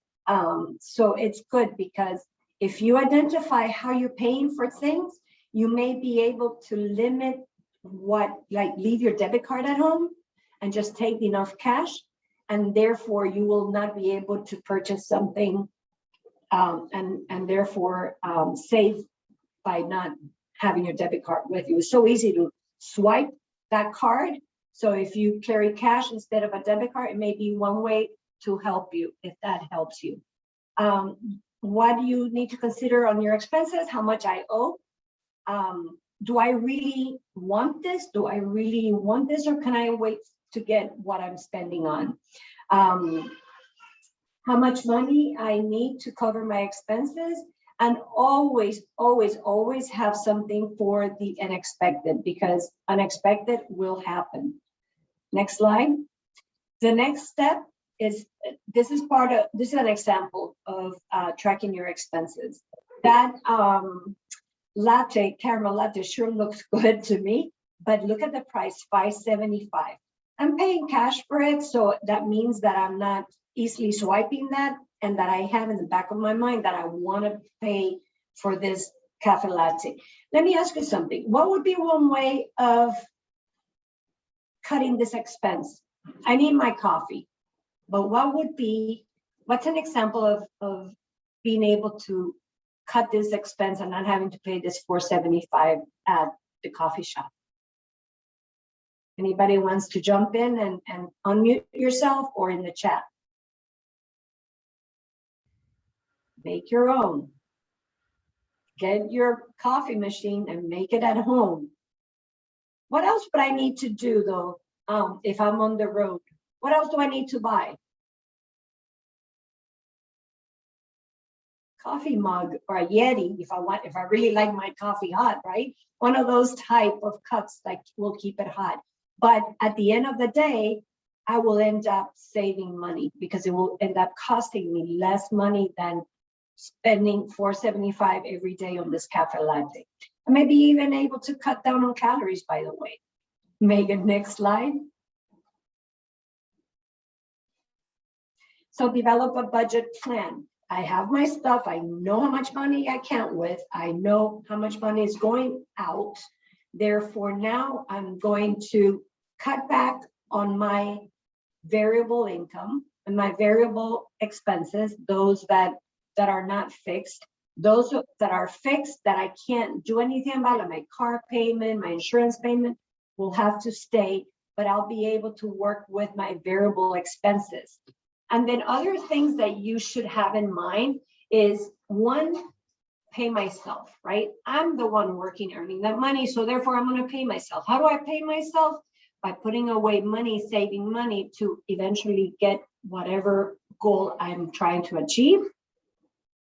So it's good because if you identify how you're paying for things, you may be able to limit what, like leave your debit card at home and just take enough cash, and therefore you will not be able to purchase something and therefore save by not having your debit card with you. It's so easy to swipe that card. So if you carry cash instead of a debit card, it may be one way to help you, if that helps you. What do you need to consider on your expenses? How much I owe? Do I really want this? Do I really want this, or can I wait to get what I'm spending on? How much money I need to cover my expenses, and always, always, always have something for the unexpected, because unexpected will happen. Next slide. The next step is, this is an example of tracking your expenses. That caramel latte sure looks good to me, but look at the price, $5.75. I'm paying cash for it, so that means that I'm not easily swiping that, and that I have in the back of my mind that I want to pay for this cafe latte. Let me ask you something. What would be one way of cutting this expense? I need my coffee, but what's an example of being able to cut this expense and not having to pay this $4.75 at the coffee shop? Anybody wants to jump in and unmute yourself, or in the chat? Make your own. Get your coffee machine and make it at home. What else would I need to do though, if I'm on the road? What else do I need to buy? Coffee mug or a Yeti if I really like my coffee hot, right? One of those type of cups that will keep it hot. But at the end of the day, I will end up saving money because it will end up costing me less money than spending $4.75 every day on this cafe latte. I may be even able to cut down on calories, by the way. Megan, next slide. So develop a budget plan. I have my stuff. I know how much money I count with. I know how much money is going out. Therefore, now I'm going to cut back on my variable income and my variable expenses, those that are not fixed, those that are fixed that I can't do anything about, like my car payment, my insurance payment, will have to stay, but I'll be able to work with my variable expenses. And then other things that you should have in mind is, one, pay myself, right? I'm the one working, earning that money, so therefore I'm going to pay myself. How do I pay myself? By putting away money, saving money to eventually get whatever goal I'm trying to achieve,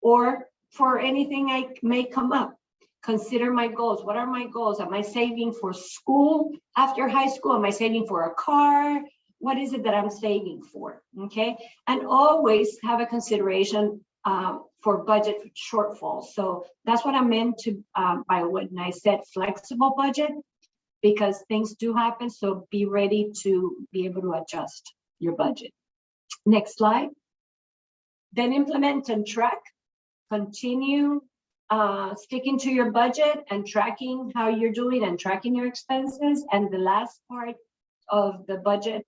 or for anything I may come up. Consider my goals. What are my goals? Am I saving for school after high school? Am I saving for a car? What is it that I'm saving for? Okay. And always have a consideration for budget shortfalls. So that's what I meant to by when I said flexible budget, because things do happen. So be ready to be able to adjust your budget. Next slide. Then implement and track. Continue sticking to your budget and tracking how you're doing and tracking your expenses. And the last part of the budget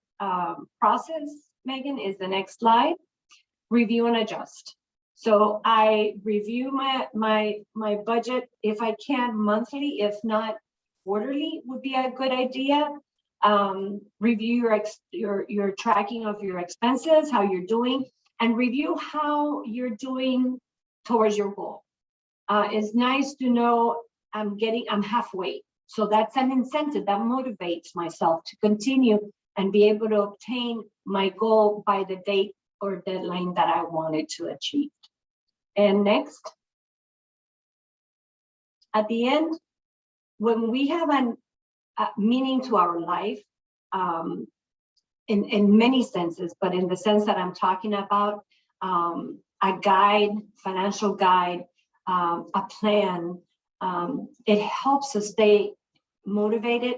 process, Megan, is the next slide. Review and adjust. So I review my budget, if I can, monthly, if not quarterly would be a good idea. Review your tracking of your expenses, how you're doing, and review how you're doing towards your goal. It's nice to know I'm halfway. So that's an incentive that motivates myself to continue and be able to obtain my goal by the date or deadline that I wanted to achieve. And next, at the end, when we have a meaning to our life, in many senses, but in the sense that I'm talking about, a guide, financial guide, a plan, it helps us stay motivated,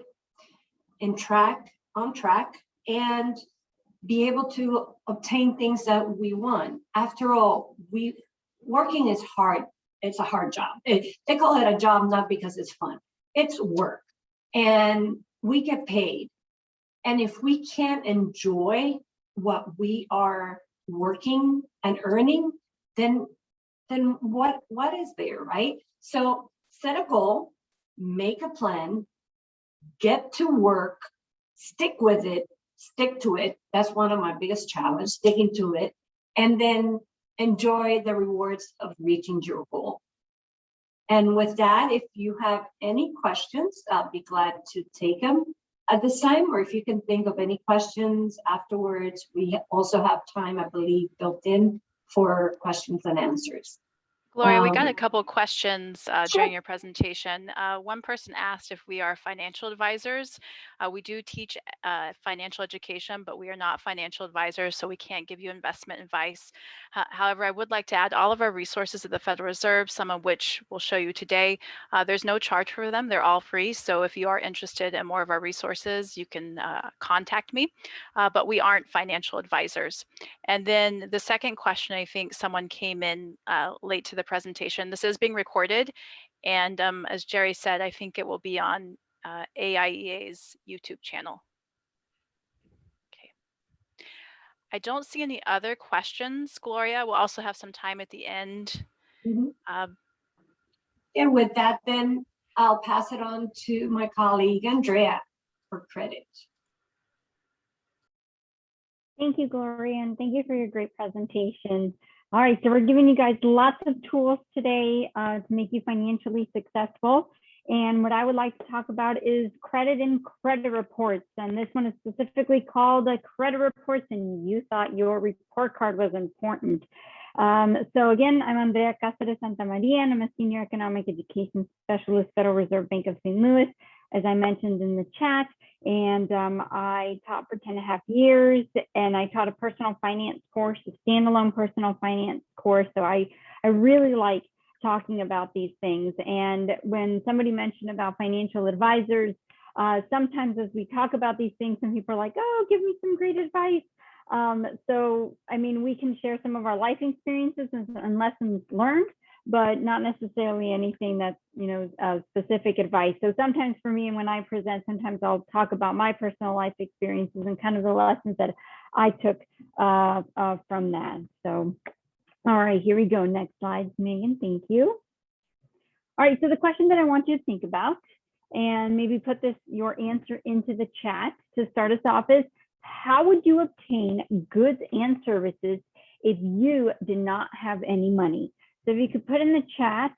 on track, and be able to obtain things that we want. After all, working is hard. It's a hard job. They call it a job not because it's fun. It's work, and we get paid. And if we can't enjoy what we are working and earning, then what is there, right? So set a goal, make a plan, get to work, stick with it, stick to it. That's one of my biggest challenges, sticking to it, and then enjoy the rewards of reaching your goal. And with that, if you have any questions, I'll be glad to take them at this time, or if you can think of any questions afterwards, we also have time, I believe, built in for questions and answers. Gloria, we got a couple questions during Sure. your presentation. One person asked if we are financial advisors. We do teach financial education, but we are not financial advisors, so we can't give you investment advice. However, I would like to add all of our resources at the Federal Reserve, some of which we'll show you today. There's no charge for them. They're all free. So if you are interested in more of our resources, you can contact me, but we aren't financial advisors. And then the second question, I think someone came in late to the presentation. This is being recorded, and as Jerry said, I think it will be on AIEA's YouTube channel. Okay. I don't see any other questions, Gloria. We'll also have some time at the end. Mm-hmm. And with that, then I'll pass it on to my colleague, Andrea, for credit. Thank you, Gloria, and thank you for your great presentation. All right, so we're giving you guys lots of tools today to make you financially successful. And what I would like to talk about is credit and credit reports. And this one is specifically called credit reports, and you thought your report card was important. So again, I'm Andrea Cáceres Santa Maria, and I'm a Senior Economic Education Specialist, Federal Reserve Bank of St. Louis, as I mentioned in the chat. And I taught for 10.5 years, and I taught a personal finance course, a standalone personal finance course. So I really like talking about these things. And when somebody mentioned about financial advisors, sometimes as we talk about these things, some people are like, oh, give me some great advice. So, I mean, we can share some of our life experiences and lessons learned, but not necessarily anything that's, you know, specific advice. So sometimes for me, and when I present, sometimes I'll talk about my personal life experiences and kind of the lessons that I took from that. So, all right, here we go. Next slide, Megan. Thank you. All right, so the question that I want you to think about, and maybe put your answer into the chat to start us off, is how would you obtain goods and services if you did not have any money? So if you could put in the chat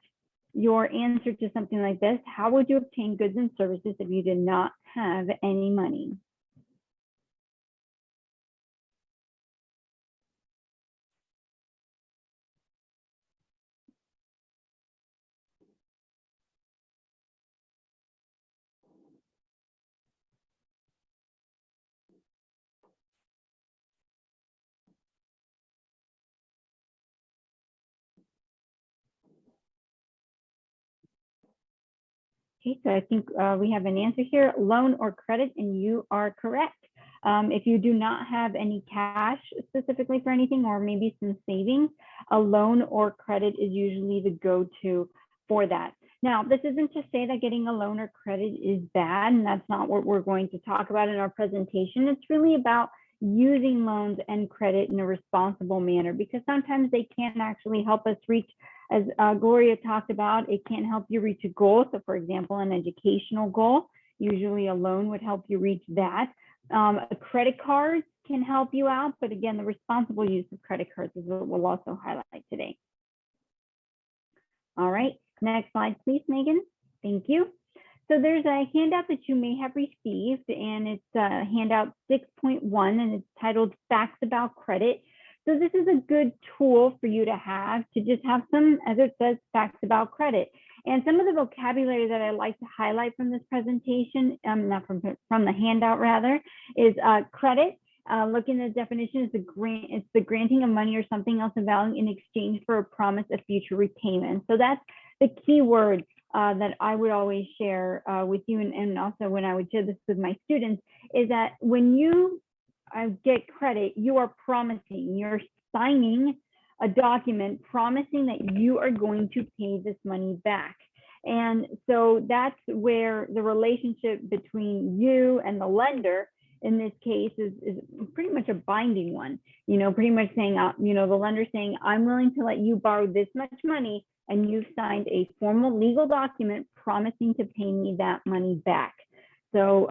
your answer to something like this, how would you obtain goods and services if you did not have any money? Okay, so I think we have an answer here, loan or credit, and you are correct. If you do not have any cash specifically for anything, or maybe some savings, a loan or credit is usually the go-to for that. Now, this isn't to say that getting a loan or credit is bad, and that's not what we're going to talk about in our presentation. It's really about using loans and credit in a responsible manner, because sometimes they can actually help us reach, as Gloria talked about, it can help you reach a goal. So for example, an educational goal, usually a loan would help you reach that. A credit card can help you out, but again, the responsible use of credit cards is what we'll also highlight today. All right, next slide, please, Megan. Thank you. So there's a handout that you may have received, and it's handout 6.1, and it's titled Facts About Credit. So this is a good tool for you to have, to just have some, as it says, facts about credit. And some of the vocabulary that I like to highlight from this presentation, not from the handout rather, is credit. Looking at the definition, is it's the granting of money or something else of value in exchange for a promise of future repayment. So that's the key word that I would always share with you, and also when I would share this with my students, is that when you get credit, you are promising, you're signing a document promising that you are going to pay this money back. And so that's where the relationship between you and the lender in this case is pretty much a binding one, pretty much saying, the lender saying, I'm willing to let you borrow this much money, and you've signed a formal legal document promising to pay me that money back. So,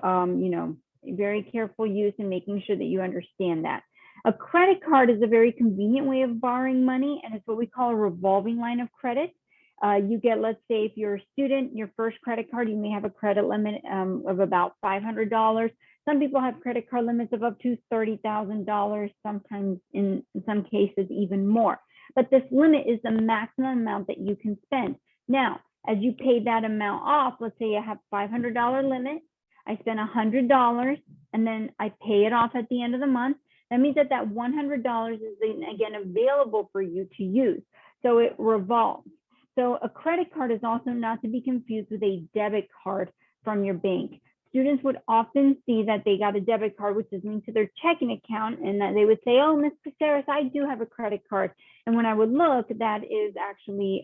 very careful use in making sure that you understand that. A credit card is a very convenient way of borrowing money, and it's what we call a revolving line of credit. You get, let's say if you're a student, your first credit card, you may have a credit limit of about $500. Some people have credit card limits of up to $30,000, sometimes in some cases even more. But this limit is the maximum amount that you can spend. Now, as you pay that amount off, let's say I have $500 limit, I spend $100, and then I pay it off at the end of the month. That means that that $100 is then again available for you to use. So it revolves. So a credit card is also not to be confused with a debit card from your bank. Students would often see that they got a debit card, which is linked to their checking account, and that they would say, oh, Ms. Caceres, I do have a credit card. And when I would look, that is actually,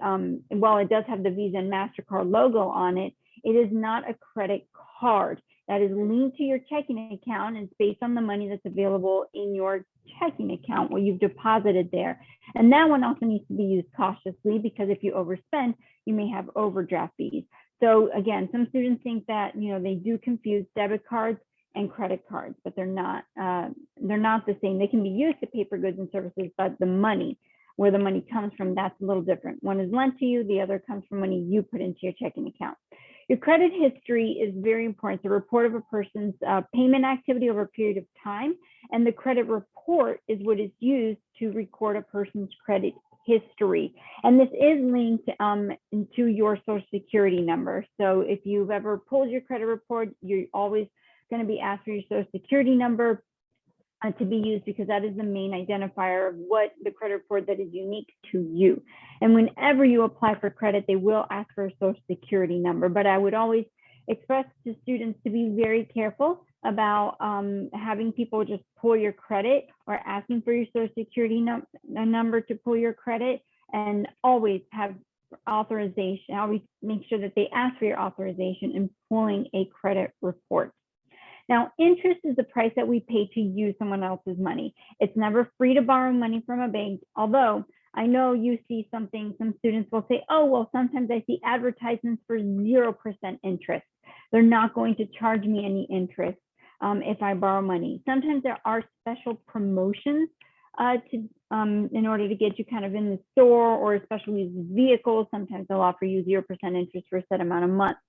while it does have the Visa and MasterCard logo on it, it is not a credit card. That is linked to your checking account, and it's based on the money that's available in your checking account, what you've deposited there. And that one also needs to be used cautiously, because if you overspend, you may have overdraft fees. So again, some students think that they do confuse debit cards and credit cards, but they're not the same. They can be used to pay for goods and services, but the money, where the money comes from, that's a little different. One is lent to you, the other comes from money you put into your checking account. Your credit history is very important. It's a report of a person's payment activity over a period of time, and the credit report is what is used to record a person's credit history. And this is linked into your Social Security number. So if you've ever pulled your credit report, you're always going to be asked for your Social Security number to be used, because that is the main identifier of what the credit report that is unique to you. And whenever you apply for credit, they will ask for a Social Security number. But I would always express to students to be very careful about having people just pull your credit or asking for your Social Security number to pull your credit, and always have authorization. Always make sure that they ask for your authorization in pulling a credit report. Now, interest is the price that we pay to use someone else's money. It's never free to borrow money from a bank, although I know you see something, some students will say, oh, well, sometimes I see advertisements for 0% interest. They're not going to charge me any interest if I borrow money. Sometimes there are special promotions in order to get you kind of in the store, or especially vehicles. Sometimes they'll offer you 0% interest for a set amount of months.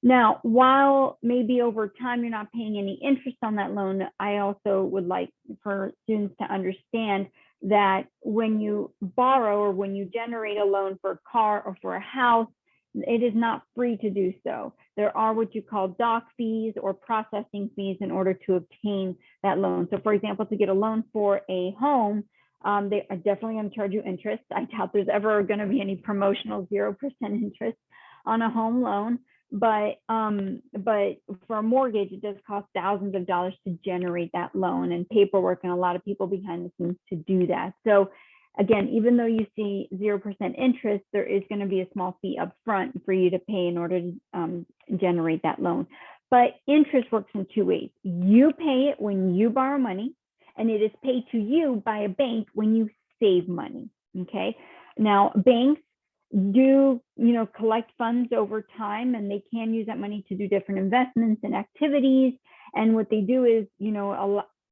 Now, while maybe over time you're not paying any interest on that loan, I also would like for students to understand that when you borrow or when you generate a loan for a car or for a house, it is not free to do so. There are what you call doc fees or processing fees in order to obtain that loan. So for example, to get a loan for a home, they are definitely going to charge you interest. I doubt there's ever going to be any promotional 0% interest on a home loan. But for a mortgage, it does cost thousands of dollars to generate that loan, and paperwork and a lot of people behind the scenes to do that. So again, even though you see 0% interest, there is going to be a small fee up front for you to pay in order to generate that loan. But interest works in two ways. You pay it when you borrow money, and it is paid to you by a bank when you save money. Okay. Now, banks do collect funds over time, and they can use that money to do different investments and activities. And what they do is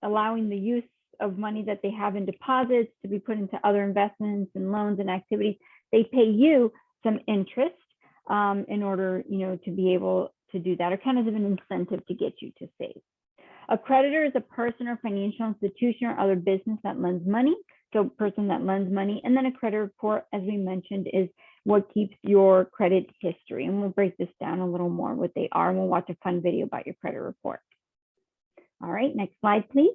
allowing the use of money that they have in deposits to be put into other investments and loans and activities. They pay you some interest in order to be able to do that, or kind of an incentive to get you to save. A creditor is a person or financial institution or other business that lends money. So person that lends money. And then a credit report, as we mentioned, is what keeps your credit history. And we'll break this down a little more, what they are, and we'll watch a fun video about your credit report. All right, next slide, please.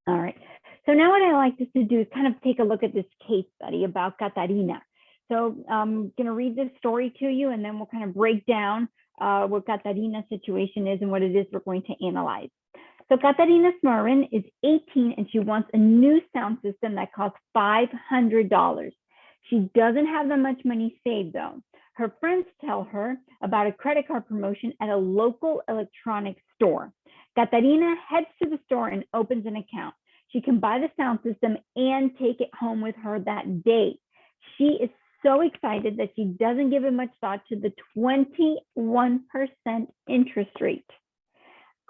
All right, so now what I like us to do is kind of take a look at this case study about Catarina. So I'm going to read this story to you, and then we'll kind of break down what Catarina's situation is and what it is we're going to analyze. So Catarina Smarin is 18 and she wants a new sound system that costs $500. She doesn't have that much money saved though. Her friends tell her about a credit card promotion at a local electronics store. Catarina heads to the store and opens an account. She can buy the sound system and take it home with her that day. She is so excited that she doesn't give it much thought to the 21% interest rate.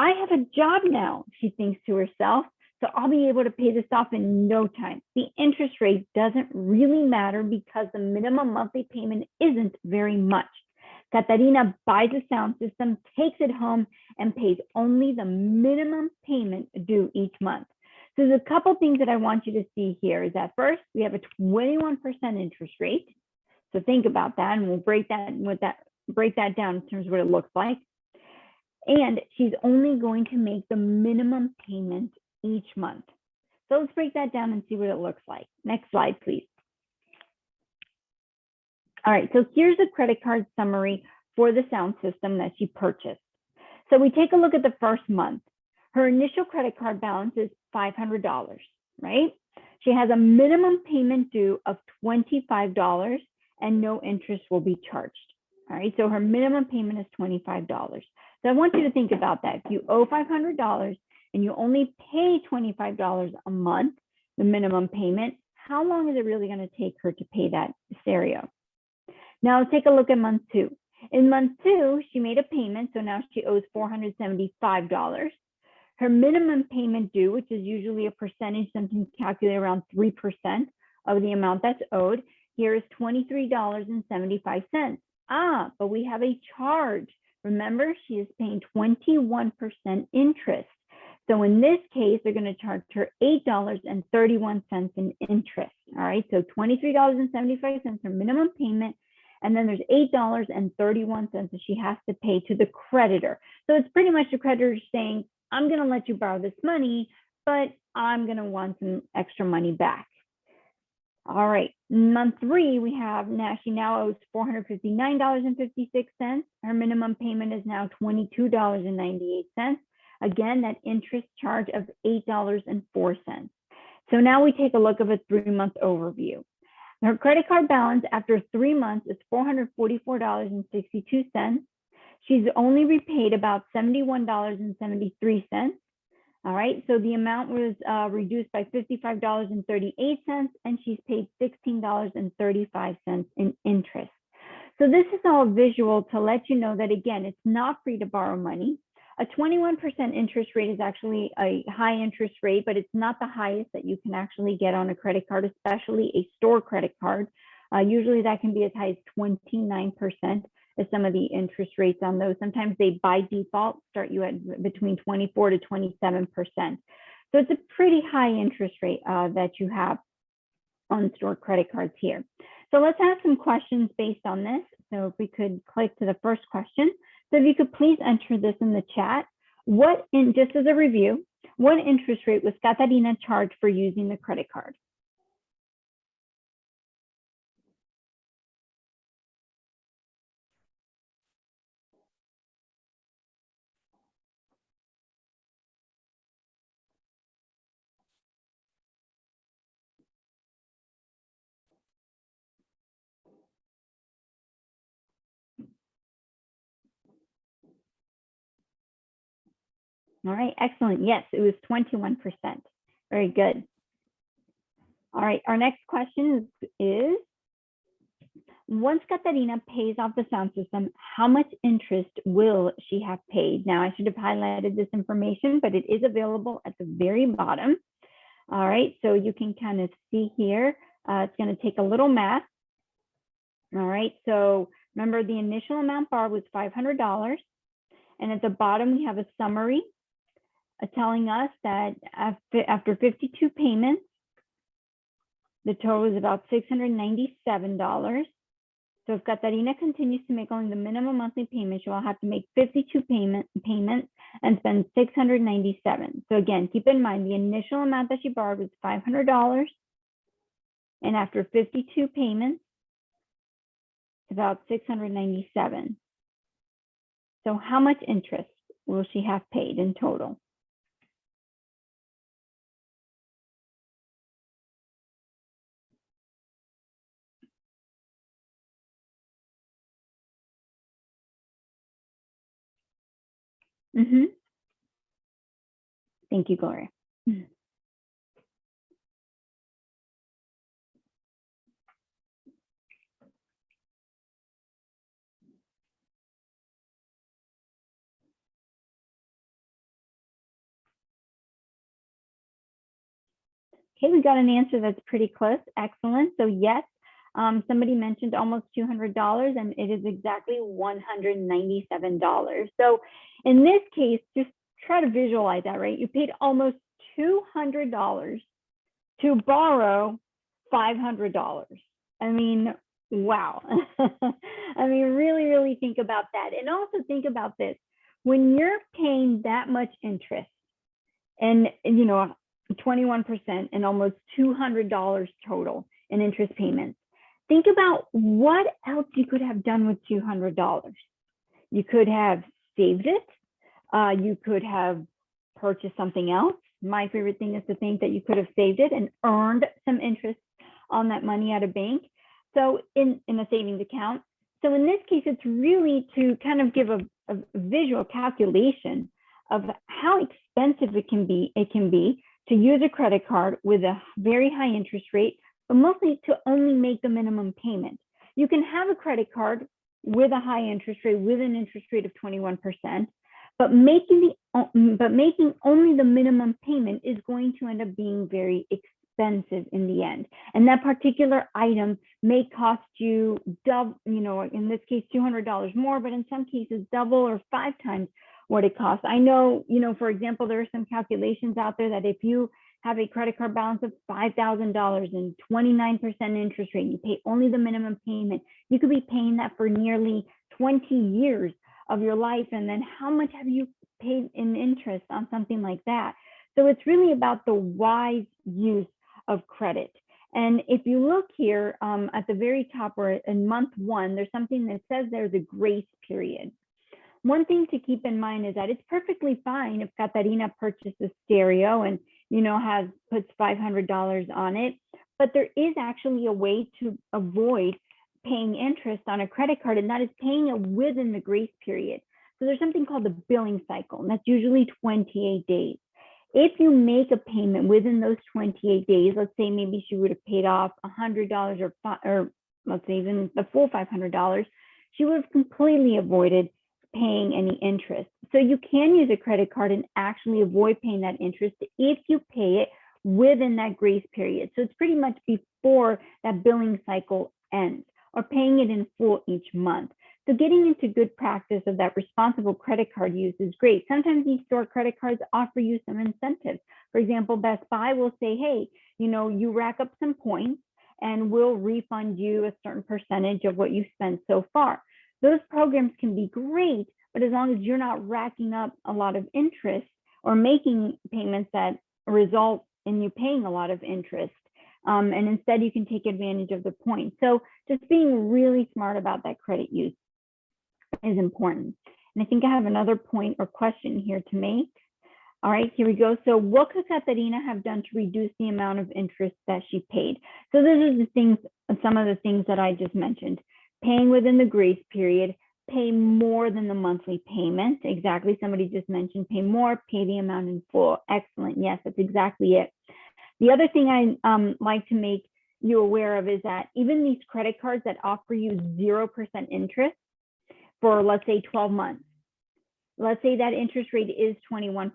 I have a job now, she thinks to herself, so I'll be able to pay this off in no time. The interest rate doesn't really matter because the minimum monthly payment isn't very much. Catarina buys a sound system, takes it home, and pays only the minimum payment due each month. So there's a couple things that I want you to see here. Is that first, we have a 21% interest rate. So think about that, and we'll break that down in terms of what it looks like. And she's only going to make the minimum payment each month. So let's break that down and see what it looks like. Next slide, please. All right, so here's a credit card summary for the sound system that she purchased. So we take a look at the first month. Her initial credit card balance is $500, right? She has a minimum payment due of $25 and no interest will be charged. All right, so her minimum payment is $25. So I want you to think about that. If you owe $500 and you only pay $25 a month, the minimum payment, how long is it really going to take her to pay that stereo? Now let's take a look at month 2. In month 2, she made a payment, so now she owes $475. Her minimum payment due, which is usually a percentage, something calculated around 3% of the amount that's owed, here is $23.75. But we have a charge. Remember, she is paying 21% interest. So in this case, they're going to charge her $8.31 in interest. All right, so $23.75 her minimum payment, and then there's $8.31 that she has to pay to the creditor. So it's pretty much the creditor saying, I'm going to let you borrow this money, but I'm going to want some extra money back. All right, month 3, we have she now owes $459.56. Her minimum payment is now $22.98. Again, that interest charge of $8.04. So now we take a look of a 3-month overview. Her credit card balance after 3 months is $444.62. She's only repaid about $71.73. All right, so the amount was reduced by $55.38, and she's paid $16.35 in interest. So this is all visual to let you know that, again, it's not free to borrow money. A 21% interest rate is actually a high interest rate, but it's not the highest that you can actually get on a credit card, especially a store credit card. Usually that can be as high as 29% as some of the interest rates on those. Sometimes they, by default, start you at between 24 to 27%. So it's a pretty high interest rate that you have on store credit cards here. So let's have some questions based on this. So if we could click to the first question. So if you could please enter this in the chat. Just as a review, what interest rate was Catarina charged for using the credit card? All right, excellent. Yes, it was 21%. Very good. All right, our next question is once Catarina pays off the sound system, how much interest will she have paid? Now, I should have highlighted this information, but it is available at the very bottom. All right, so you can kind of see here, it's going to take a little math. All right, so remember the initial amount borrowed was $500. And at the bottom, we have a summary telling us that after 52 payments, the total is about $697. So if Catarina continues to make only the minimum monthly payment, she will have to make 52 payments and spend $697. So again, keep in mind the initial amount that she borrowed was $500. And after 52 payments, it's about $697. So how much interest will she have paid in total? Thank you, Gloria. Okay, we got an answer that's pretty close. Excellent. So yes, somebody mentioned almost $200, and it is exactly $197. So in this case, just try to visualize that, right? You paid almost $200 to borrow $500. I mean, wow. I mean, really, really think about that. And also think about this. When you're paying that much interest and you know, 21% and almost $200 total in interest payments, think about what else you could have done with $200. You could have saved it. You could have purchased something else. My favorite thing is to think that you could have saved it and earned some interest on that money at a bank. So in a savings account. So in this case, it's really to kind of give a visual calculation of how expensive it can be to use a credit card with a very high interest rate, but mostly to only make the minimum payment. You can have a credit card with a high interest rate, with an interest rate of 21%, but making only the minimum payment is going to end up being very expensive in the end. And that particular item may cost you double, you know, in this case, $200 more, but in some cases, double or 5 times what it costs. I know, you know, for example, there are some calculations out there that if you have a credit card balance of $5,000 and 29% interest rate, and you pay only the minimum payment, you could be paying that for nearly 20 years of your life. And then how much have you paid in interest on something like that? So it's really about the wise use of credit. And if you look here at the very top, or in month 1, there's something that says there's a grace period. One thing to keep in mind is that it's perfectly fine if Catarina purchased a stereo and, you know, puts $500 on it, but there is actually a way to avoid paying interest on a credit card, and that is paying it within the grace period. So there's something called the billing cycle, and that's usually 28 days. If you make a payment within those 28 days, let's say maybe she would have paid off $100 or let's say even the full $500, she would have completely avoided paying any interest. So you can use a credit card and actually avoid paying that interest if you pay it within that grace period. So it's pretty much before that billing cycle ends, or paying it in full each month. So getting into good practice of that responsible credit card use is great. Sometimes these store credit cards offer you some incentives. For example, Best Buy will say, hey, you rack up some points and we'll refund you a certain percentage of what you spent so far. Those programs can be great, but as long as you're not racking up a lot of interest or making payments that result in you paying a lot of interest, and instead you can take advantage of the points. So just being really smart about that credit use is important. And I think I have another point or question here to make. All right, here we go. So what could Catarina have done to reduce the amount of interest that she paid? So those are the things, some of the things that I just mentioned. Paying within the grace period, pay more than the monthly payment. Exactly, somebody just mentioned pay more, pay the amount in full. Excellent, yes, that's exactly it. The other thing I like to make you aware of is that even these credit cards that offer you 0% interest for, let's say, 12 months, let's say that interest rate is 21%.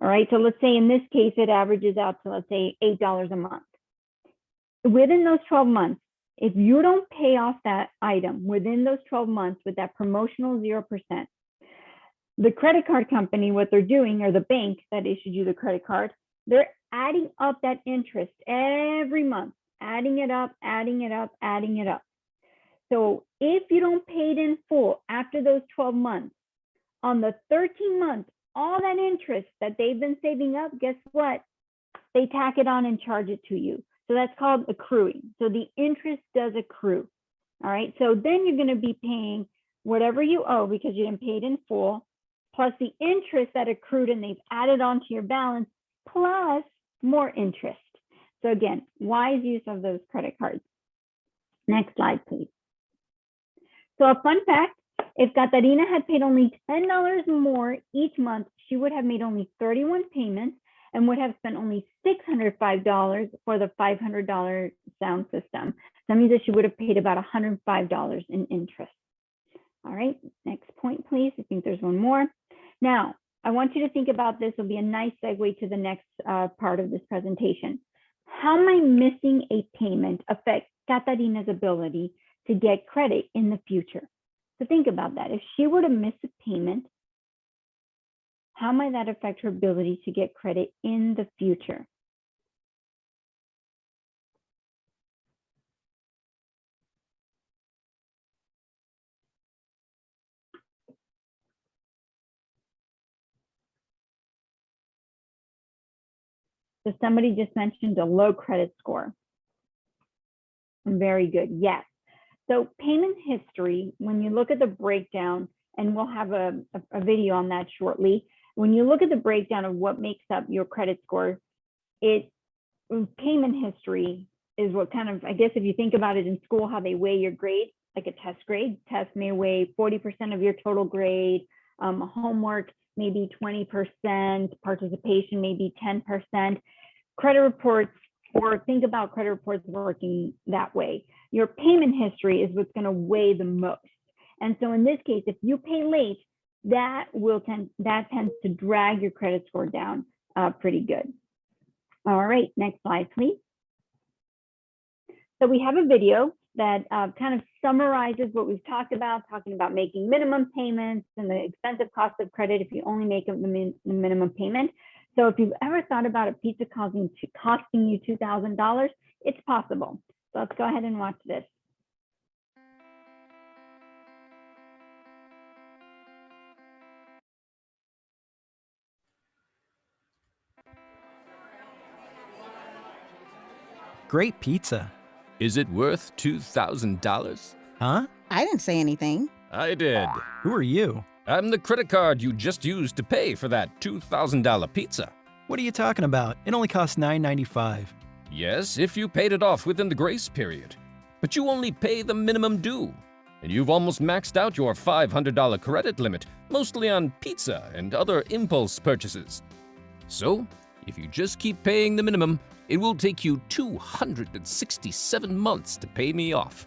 All right, so let's say in this case, it averages out to, let's say, $8 a month. Within those 12 months, if you don't pay off that item within those 12 months with that promotional 0%, the credit card company, what they're doing, or the bank that issued you the credit card, they're adding up that interest every month, adding it up, adding it up, adding it up. So if you don't pay it in full after those 12 months, on the 13 months, all that interest that they've been saving up, guess what? They tack it on and charge it to you. So that's called accruing. So the interest does accrue. All right. So then you're going to be paying whatever you owe because you didn't pay it in full, plus the interest that accrued and they've added onto your balance, plus more interest. So again, wise use of those credit cards. Next slide, please. So a fun fact, if Catarina had paid only $10 more each month, she would have made only 31 payments and would have spent only $605 for the $500 sound system. That means that she would have paid about $105 in interest. All right, next point, please. I think there's one more. Now, I want you to think about this. It'll be a nice segue to the next part of this presentation. How might missing a payment affect Catarina's ability to get credit in the future? So think about that. If she were to miss a payment, how might that affect her ability to get credit in the future? So somebody just mentioned a low credit score. Very good, yes. So payment history, when you look at the breakdown, and we'll have a video on that shortly, when you look at the breakdown of what makes up your credit score, payment history is what kind of, I guess if you think about it in school, how they weigh your grade, like a test grade. Test may weigh 40% of your total grade, homework maybe 20%, participation maybe 10%. Credit reports, or think about credit reports working that way. Your payment history is what's going to weigh the most. And so in this case, if you pay late, that tends to drag your credit score down pretty good. All right, next slide, please. So we have a video that kind of summarizes what we've talked about, talking about making minimum payments and the expensive cost of credit if you only make the minimum payment. So if you've ever thought about a pizza costing you $2,000, it's possible. So let's go ahead and watch this. Great pizza. Is it worth $2,000? Huh? I didn't say anything. I did. Who are you? I'm the credit card you just used to pay for that $2,000 pizza. What are you talking about? It only costs $9.95. Yes, if you paid it off within the grace period. But you only pay the minimum due. and you've almost maxed out your $500 credit limit, mostly on pizza and other impulse purchases. So, if you just keep paying the minimum, it will take you 267 months to pay me off.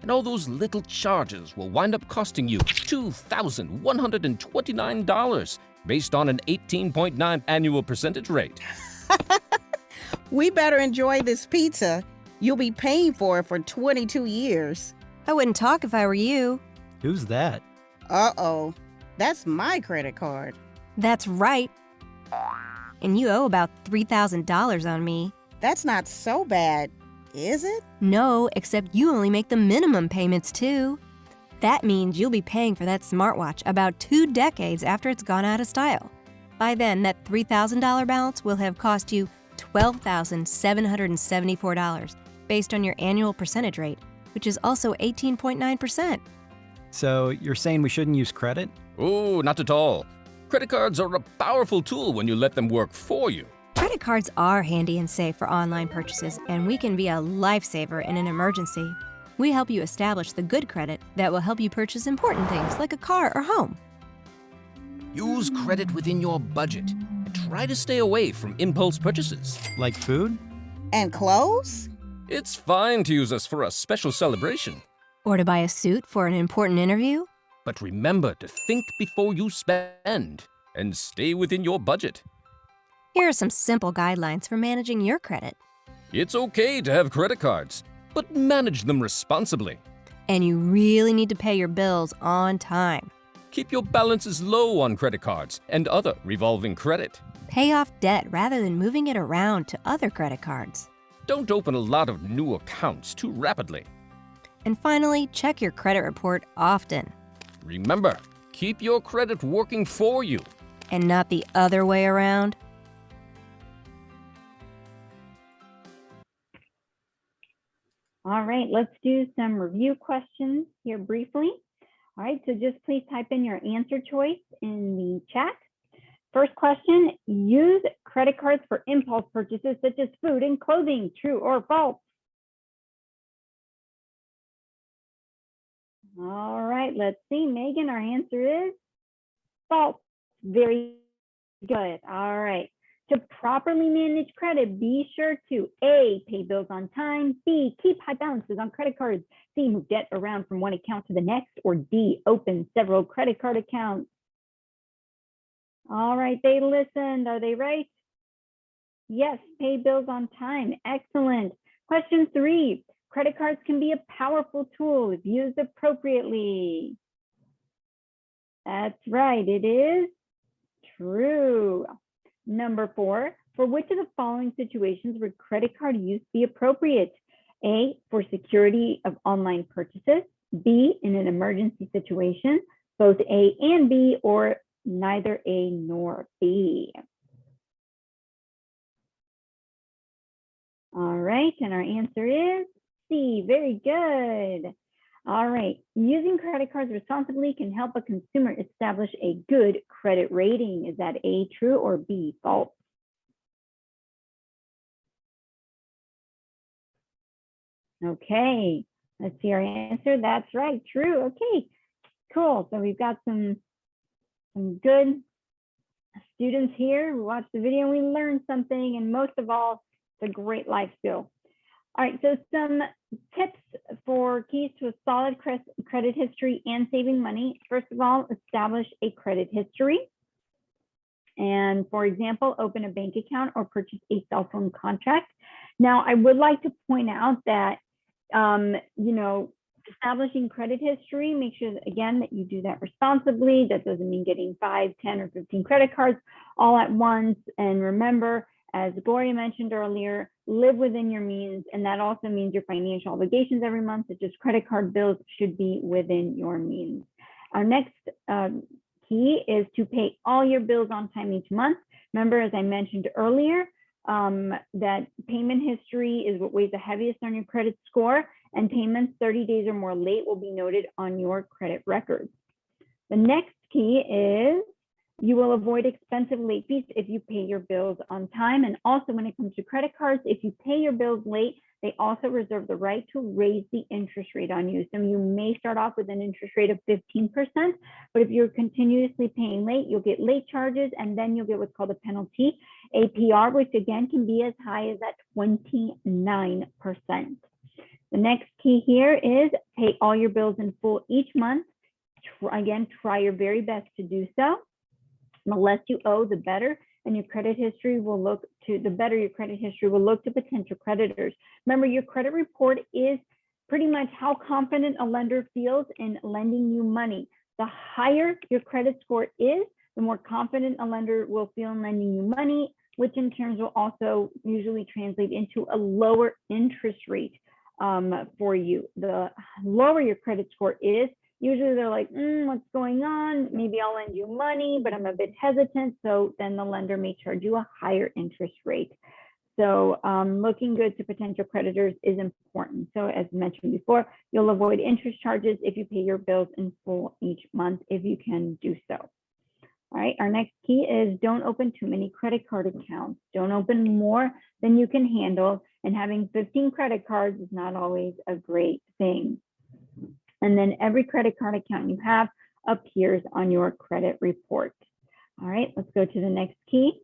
And all those little charges will wind up costing you $2,129 based on an 18.9 annual percentage rate. We better enjoy this pizza. You'll be paying for it for 22 years. I wouldn't talk if I were you. Who's that? Uh-oh. That's my credit card. That's right. And you owe about $3,000 on me. That's not so bad, is it? No, except you only make the minimum payments too. That means you'll be paying for that smartwatch about 2 decades after it's gone out of style. By then, that $3,000 balance will have cost you $12,774 based on your annual percentage rate, which is also 18.9%. So you're saying we shouldn't use credit? Oh, not at all. Credit cards are a powerful tool when you let them work for you. Credit cards are handy and safe for online purchases, and we can be a lifesaver in an emergency. We help you establish the good credit that will help you purchase important things like a car or home. Use credit within your budget and try to stay away from impulse purchases. Like food? And clothes? It's fine to use us for a special celebration. Or to buy a suit for an important interview. But remember to think before you spend and stay within your budget. Here are some simple guidelines for managing your credit. It's okay to have credit cards, but manage them responsibly. And you really need to pay your bills on time. Keep your balances low on credit cards and other revolving credit. Pay off debt rather than moving it around to other credit cards. Don't open a lot of new accounts too rapidly. And finally, check your credit report often. Remember, keep your credit working for you. And not the other way around. All right, let's do some review questions here briefly. All right, so just please type in your answer choice in the chat. First question, use credit cards for impulse purchases such as food and clothing, true or false? All right, let's see. Megan, our answer is false. Very good. All right. To properly manage credit, be sure to A, pay bills on time, B, keep high balances on credit cards, C, move debt around from one account to the next, or D, open several credit card accounts. All right, they listened. Are they right? Yes, pay bills on time. Excellent. Question 3, credit cards can be a powerful tool if used appropriately. That's right, it is true. Number 4, for which of the following situations would credit card use be appropriate? A, for security of online purchases, B, in an emergency situation, both A and B, or neither A nor B. All right, and our answer is C, very good. All right, using credit cards responsibly can help a consumer establish a good credit rating. Is that A, true, or B, false? Okay, let's see our answer. That's right, true. Okay, cool. So we've got some good students here who watched the video and we learned something, and most of all, it's a great life skill. All right, so some tips for keys to a solid credit history and saving money. First of all, establish a credit history. And for example, open a bank account or purchase a cell phone contract. Now, I would like to point out that, establishing credit history, make sure that, again, that you do that responsibly. That doesn't mean getting 5, 10, or 15 credit cards all at once. And remember, as Gloria mentioned earlier, live within your means, and that also means your financial obligations every month, such as credit card bills, should be within your means. Our next key is to pay all your bills on time each month. Remember, as I mentioned earlier, that payment history is what weighs the heaviest on your credit score, and payments 30 days or more late will be noted on your credit records. The next key is You will avoid expensive late fees if you pay your bills on time. And also when it comes to credit cards, if you pay your bills late, they also reserve the right to raise the interest rate on you. So you may start off with an interest rate of 15%, but if you're continuously paying late, you'll get late charges, and then you'll get what's called a penalty APR, which again can be as high as at 29%. The next key here is pay all your bills in full each month. Again, try your very best to do so. The less you owe, the better, and your credit history will look to, the better your credit history will look to potential creditors. Remember, your credit report is pretty much how confident a lender feels in lending you money. The higher your credit score is, the more confident a lender will feel in lending you money, which in turn will also usually translate into a lower interest rate for you. The lower your credit score is, usually they're like, what's going on? Maybe I'll lend you money, but I'm a bit hesitant. So then the lender may charge you a higher interest rate. So looking good to potential creditors is important. So as mentioned before, you'll avoid interest charges if you pay your bills in full each month, if you can do so. All right, our next key is don't open too many credit card accounts. Don't open more than you can handle. And having 15 credit cards is not always a great thing. And then every credit card account you have appears on your credit report. All right, let's go to the next key.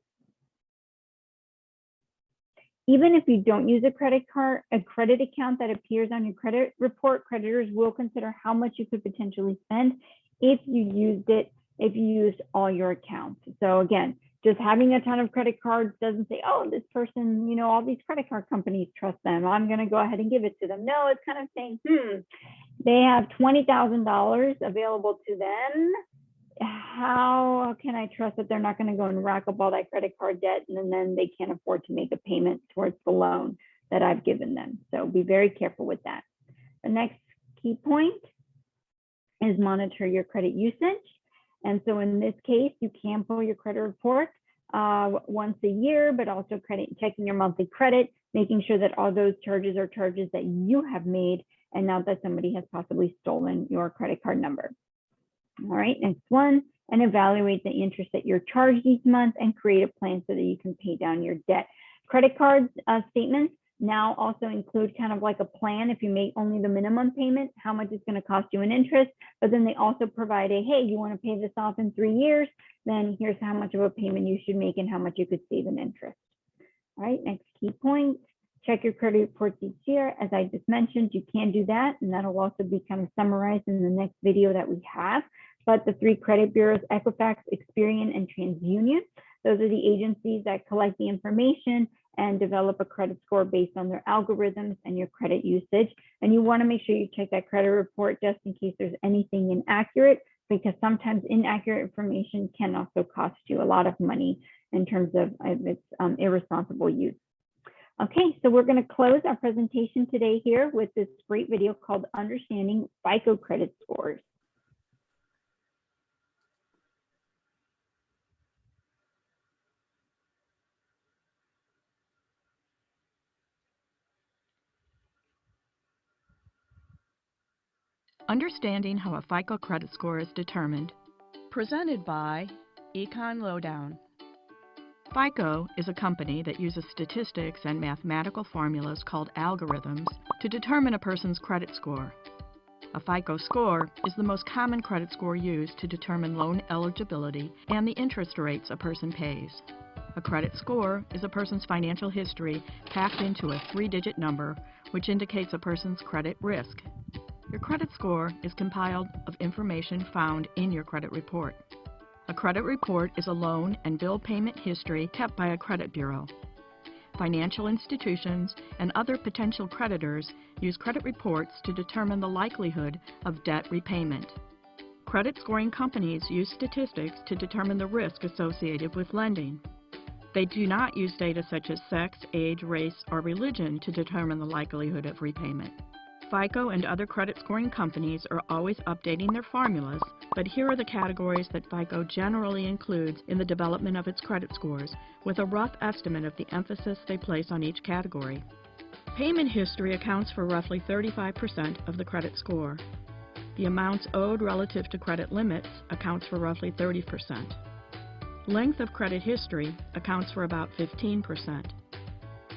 Even if you don't use a credit account that appears on your credit report, creditors will consider how much you could potentially spend if you used all your accounts. So again, just having a ton of credit cards doesn't say, oh, this person, you know, all these credit card companies trust them, I'm going to go ahead and give it to them. No, it's kind of saying, they have $20,000 available to them. How can I trust that they're not going to go and rack up all that credit card debt and then they can't afford to make a payment towards the loan that I've given them? So be very careful with that. The next key point is monitor your credit usage. And so in this case, you can pull your credit report once a year, but also checking your monthly credit, making sure that all those charges are charges that you have made and not that somebody has possibly stolen your credit card number. All right, next one, and evaluate the interest that you're charged each month and create a plan so that you can pay down your debt. Credit card statements now also include kind of like a plan. If you make only the minimum payment, how much it's going to cost you in interest, but then they also provide a, hey, you want to pay this off in 3 years, then here's how much of a payment you should make and how much you could save in interest. All right, next key point. Check your credit reports each year. As I just mentioned, you can do that, and that'll also be kind of summarized in the next video that we have. But the 3 credit bureaus, Equifax, Experian, and TransUnion, those are the agencies that collect the information and develop a credit score based on their algorithms and your credit usage. And you want to make sure you check that credit report just in case there's anything inaccurate, because sometimes inaccurate information can also cost you a lot of money in terms of its irresponsible use. Okay, so we're going to close our presentation today here with this great video called Understanding FICO Credit Scores. Understanding how a FICO credit score is determined. Presented by Econ Lowdown. FICO is a company that uses statistics and mathematical formulas called algorithms to determine a person's credit score. A FICO score is the most common credit score used to determine loan eligibility and the interest rates a person pays. A credit score is a person's financial history packed into a 3-digit number, which indicates a person's credit risk. Your credit score is compiled of information found in your credit report. A credit report is a loan and bill payment history kept by a credit bureau. Financial institutions and other potential creditors use credit reports to determine the likelihood of debt repayment. Credit scoring companies use statistics to determine the risk associated with lending. They do not use data such as sex, age, race, or religion to determine the likelihood of repayment. FICO and other credit scoring companies are always updating their formulas, but here are the categories that FICO generally includes in the development of its credit scores, with a rough estimate of the emphasis they place on each category. Payment history accounts for roughly 35% of the credit score. The amounts owed relative to credit limits accounts for roughly 30%. Length of credit history accounts for about 15%.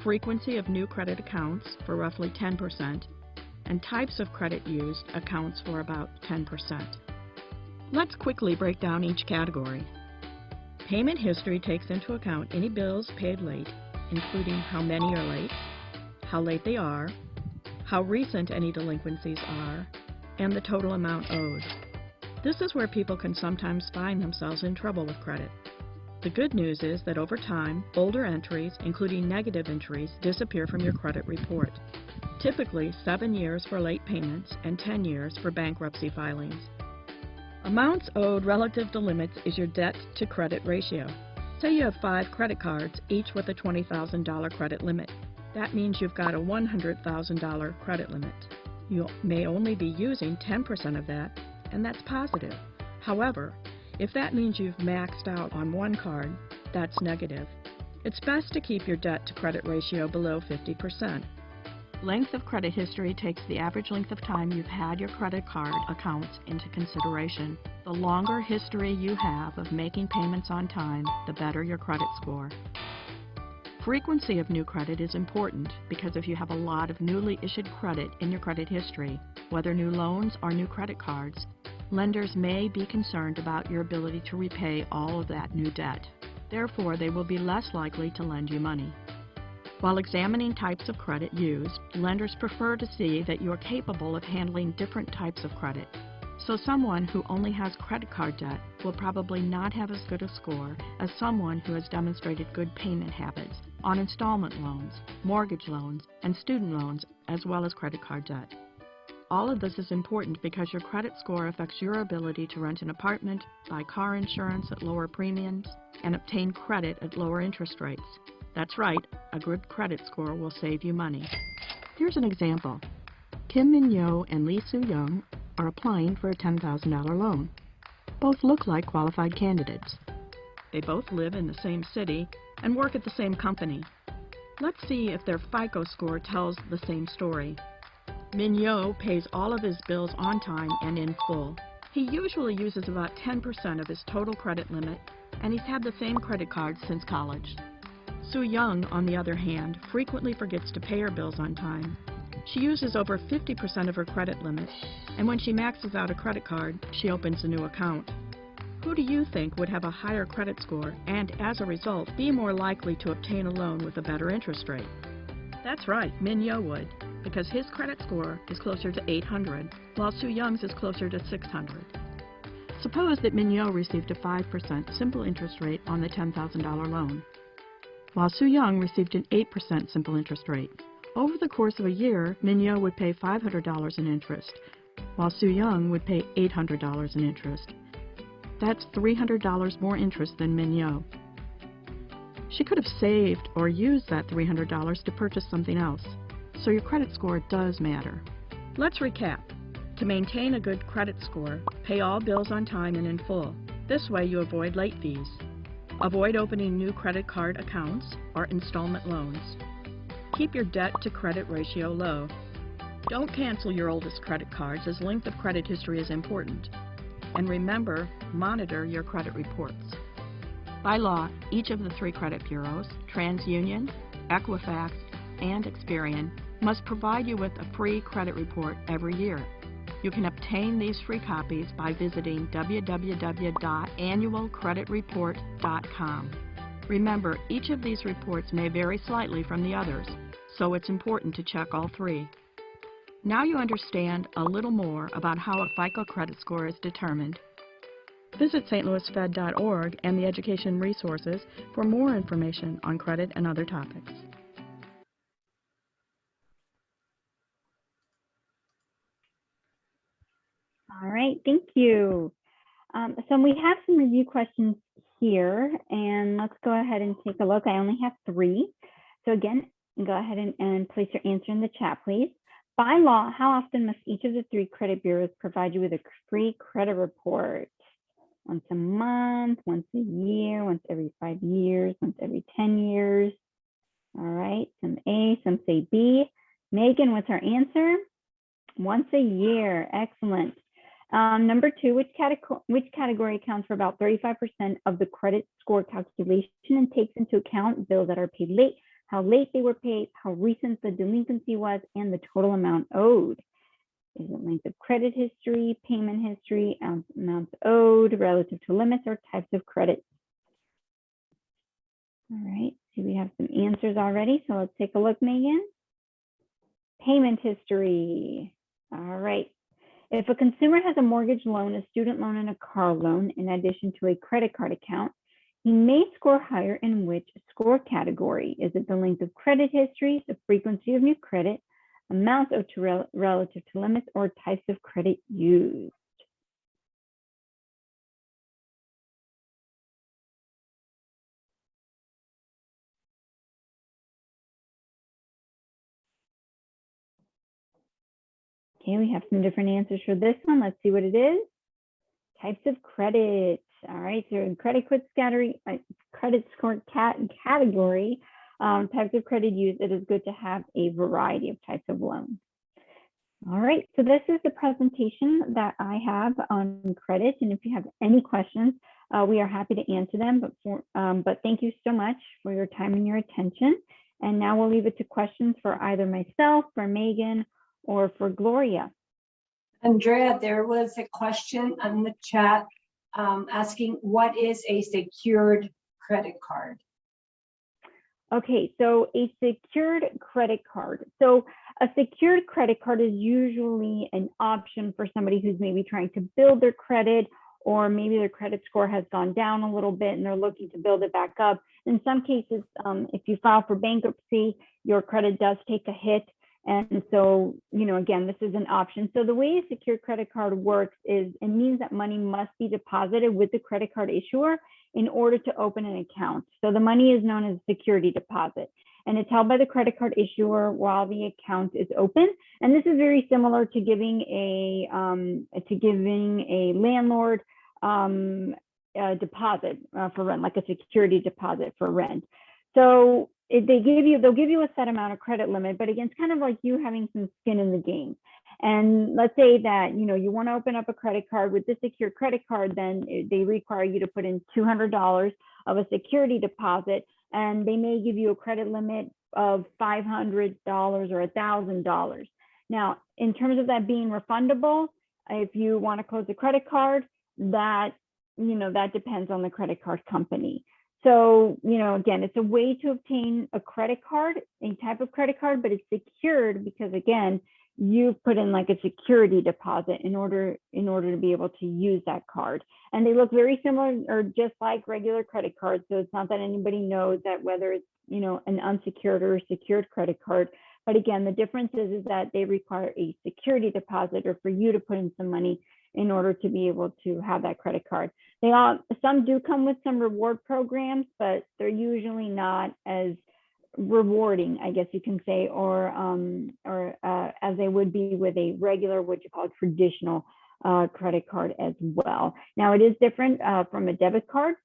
Frequency of new credit accounts for roughly 10%, and types of credit used accounts for about 10%. Let's quickly break down each category. Payment history takes into account any bills paid late, including how many are late, how late they are, how recent any delinquencies are, and the total amount owed. This is where people can sometimes find themselves in trouble with credit. The good news is that over time, older entries, including negative entries, disappear from your credit report. Typically 7 years for late payments and 10 years for bankruptcy filings. Amounts owed relative to limits is your debt to credit ratio. Say you have 5 credit cards, each with a $20,000 credit limit. That means you've got a $100,000 credit limit. You may only be using 10% of that, and that's positive. However, if that means you've maxed out on one card, that's negative. It's best to keep your debt to credit ratio below 50%. Length of credit history takes the average length of time you've had your credit card accounts into consideration. The longer history you have of making payments on time, the better your credit score. Frequency of new credit is important because if you have a lot of newly issued credit in your credit history, whether new loans or new credit cards, lenders may be concerned about your ability to repay all of that new debt. Therefore, they will be less likely to lend you money. While examining types of credit used, lenders prefer to see that you are capable of handling different types of credit. So someone who only has credit card debt will probably not have as good a score as someone who has demonstrated good payment habits on installment loans, mortgage loans, and student loans, as well as credit card debt. All of this is important because your credit score affects your ability to rent an apartment, buy car insurance at lower premiums, and obtain credit at lower interest rates. That's right, a good credit score will save you money. Here's an example. Kim Min-yo and Lee Soo-young are applying for a $10,000 loan. Both look like qualified candidates. They both live in the same city and work at the same company. Let's see if their FICO score tells the same story. Min-yo pays all of his bills on time and in full. He usually uses about 10% of his total credit limit, and he's had the same credit card since college. Soo-young, on the other hand, frequently forgets to pay her bills on time. She uses over 50% of her credit limit, and when she maxes out a credit card, she opens a new account. Who do you think would have a higher credit score and, as a result, be more likely to obtain a loan with a better interest rate? That's right, Min-yo would, because his credit score is closer to 800, while Soo-young's is closer to 600. Suppose that Min-yo received a 5% simple interest rate on the $10,000 loan, while Soo-young received an 8% simple interest rate. Over the course of a year, Min-yo would pay $500 in interest, while Soo-young would pay $800 in interest. That's $300 more interest than Min-yo. She could have saved or used that $300 to purchase something else, so your credit score does matter. Let's recap. To maintain a good credit score, pay all bills on time and in full. This way you avoid late fees. Avoid opening new credit card accounts or installment loans. Keep your debt to credit ratio low. Don't cancel your oldest credit cards, as length of credit history is important. And remember, monitor your credit reports. By law, each of the 3 credit bureaus, TransUnion, Equifax, and Experian, must provide you with a free credit report every year. You can obtain these free copies by visiting www.annualcreditreport.com. Remember, each of these reports may vary slightly from the others, so it's important to check all 3. Now you understand a little more about how a FICO credit score is determined. Visit stlouisfed.org and the education resources for more information on credit and other topics. All right, thank you. So we have some review questions here, and let's go ahead and take a look. I only have 3. So again, go ahead and place your answer in the chat, please. By law, how often must each of the 3 credit bureaus provide you with a free credit report? Once a month, once a year, once every 5 years, once every 10 years. All right, some A, some say B. Megan, what's our answer? Once a year, excellent. Number two, which category accounts for about 35% of the credit score calculation and takes into account bills that are paid late, how late they were paid, how recent the delinquency was, and the total amount owed. Is it length of credit history, payment history, amounts owed relative to limits, or types of credit? All right, so we have some answers already. So let's take a look, Megan. Payment history. All right. If a consumer has a mortgage loan, a student loan, and a car loan, in addition to a credit card account, he may score higher in which score category? Is it the length of credit history, the frequency of new credit, amounts owed to relative to limits, or types of credit used? Okay, we have some different answers for this one. Let's see what it is. Types of credit. All right, so in credit score category, types of credit used, it is good to have a variety of types of loans. All right, so this is the presentation that I have on credit, and if you have any questions, we are happy to answer them, but thank you so much for your time and your attention. And now we'll leave it to questions for either myself, for Megan, or for Gloria. Andrea, there was a question on the chat asking what is a secured credit card? Okay, so a secured credit card. So a secured credit card is usually an option for somebody who's maybe trying to build their credit, or maybe their credit score has gone down a little bit and they're looking to build it back up. In some cases, if you file for bankruptcy, your credit does take a hit. And so, you know, again, this is an option. So the way a secured credit card works is it means that money must be deposited with the credit card issuer in order to open an account. So the money is known as a security deposit, and it's held by the credit card issuer while the account is open. And this is very similar to giving a landlord a deposit for rent, like a security deposit for rent. So they'll give you a set amount of credit limit, but again, it's kind of like you having some skin in the game. And let's say that, you know, you want to open up a credit card with this secured credit card, then they require you to put in $200 of a security deposit, and they may give you a credit limit of $500 or $1,000. Now, in terms of that being refundable, if you want to close a credit card, that depends on the credit card company. So, you know, again, it's a way to obtain a credit card, a type of credit card, but it's secured because, again, you put in like a security deposit in order to be able to use that card. And they look very similar or just like regular credit cards. So it's not that anybody knows that whether it's, you know, an unsecured or a secured credit card. But again, the difference is that they require a security deposit or for you to put in some money in order to be able to have that credit card. Some do come with some reward programs, but they're usually not as rewarding, I guess you can say, or as they would be with a regular, what you call traditional credit card as well. Now, it is different from a debit card,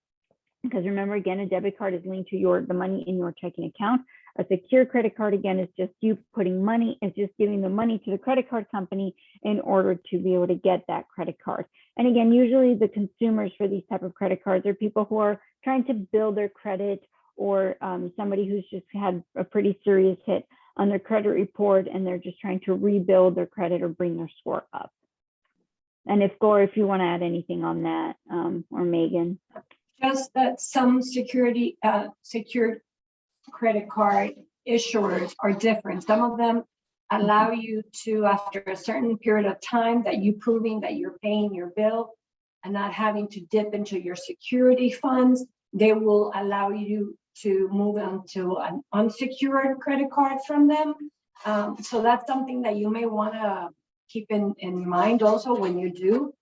because remember, again, a debit card is linked to the money in your checking account. A secure credit card, again, is just you putting money, it's just giving the money to the credit card company in order to be able to get that credit card. And again, usually the consumers for these type of credit cards are people who are trying to build their credit, or somebody who's just had a pretty serious hit on their credit report and they're just trying to rebuild their credit or bring their score up. And if you want to add anything on that, or Megan. Just that some secured credit card issuers are different. Some of them allow you to, after a certain period of time, that you proving that you're paying your bill and not having to dip into your security funds, they will allow you to move on to an unsecured credit card from them. So that's something that you may want to keep in mind also when you do.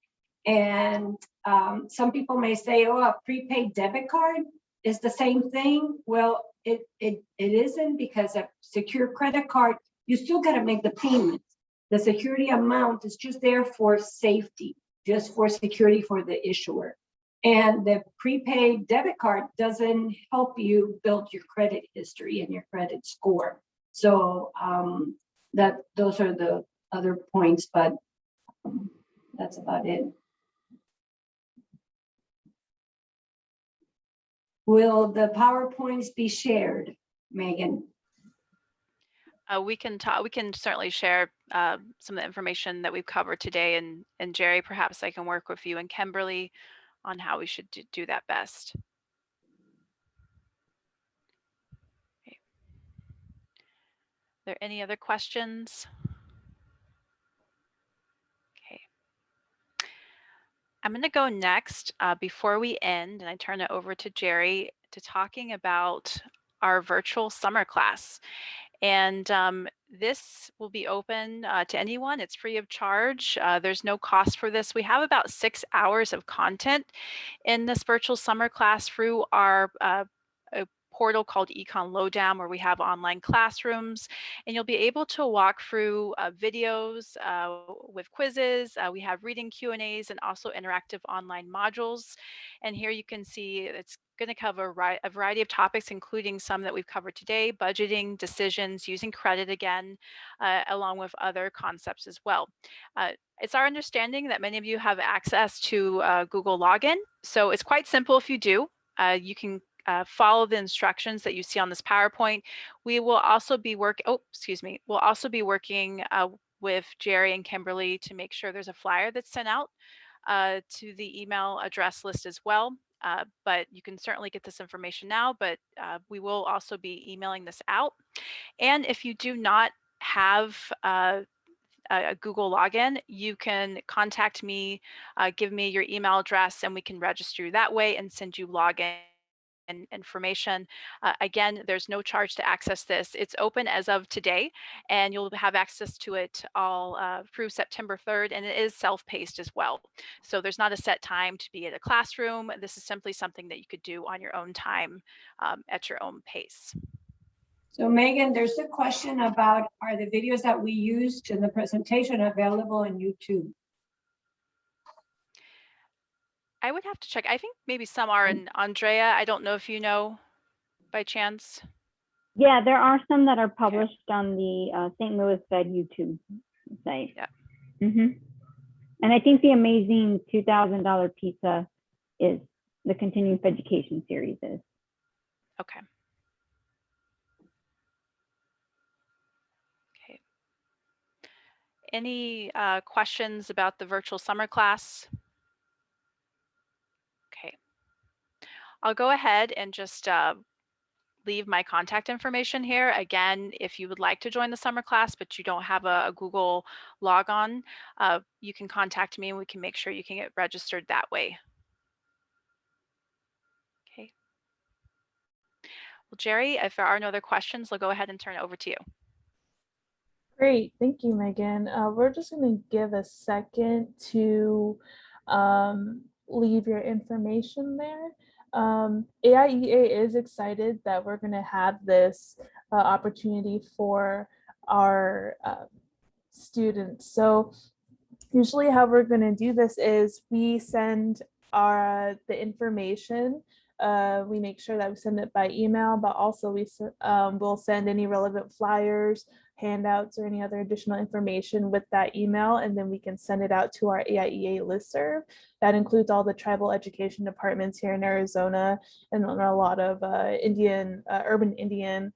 And some people may say, oh, a prepaid debit card is the same thing. Well, it isn't, because a secure credit card, you still got to make the payments. The security amount is just there for safety, just for security for the issuer. And the prepaid debit card doesn't help you build your credit history and your credit score. So those are the other points, but That's about it. Will the PowerPoints be shared, Megan? We can talk. We can certainly share some of the information that we've covered today, and Jerry, perhaps I can work with you and Kimberly on how we should do that best. Okay. Are there any other questions? Okay. I'm going to go next before we end, and I turn it over to Jerry to talking about our virtual summer class. And this will be open to anyone. It's free of charge. There's no cost for this. We have about 6 hours of content in this virtual summer class through our a portal called Econ Lowdown, where we have online classrooms, and you'll be able to walk through videos with quizzes. We have reading Q&As and also interactive online modules. And here you can see it's going to cover a variety of topics, including some that we've covered today: budgeting, decisions, using credit again, along with other concepts as well. It's our understanding that many of you have access to Google login. So it's quite simple if you do. You can follow the instructions that you see on this PowerPoint. We will also be working with Jerry and Kimberly to make sure there's a flyer that's sent out to the email address list as well. But you can certainly get this information now, but we will also be emailing this out. And if you do not have a Google login, you can contact me, give me your email address, and we can register you that way and send you login information. Again, there's no charge to access this. It's open as of today, and you'll have access to it all through September 3rd, and it is self-paced as well. So there's not a set time to be at a classroom. This is simply something that you could do on your own time at your own pace. So Megan, there's a question about, are the videos that we used in the presentation available on YouTube? I would have to check. I think maybe some are. In Andrea, I don't know if you know by chance. Yeah, there are some that are published on the St. Louis Fed YouTube site. Yeah. And I think the amazing $2,000 pizza is the continuing education series is. Okay. Okay. Any questions about the virtual summer class? Okay. I'll go ahead and just leave my contact information here. Again, if you would like to join the summer class, but you don't have a Google logon, you can contact me and we can make sure you can get registered that way. Okay. Well, Jerry, if there are no other questions, I'll go ahead and turn it over to you. Great, thank you, Megan. We're just going to give a second to leave your information there. AIEA is excited that we're going to have this opportunity for our students. So usually how we're going to do this is we send the information. We make sure that we send it by email, but also we'll send any relevant flyers, handouts, or any other additional information with that email, and then we can send it out to our AIEA listserv. That includes all the tribal education departments here in Arizona and a lot of urban Indian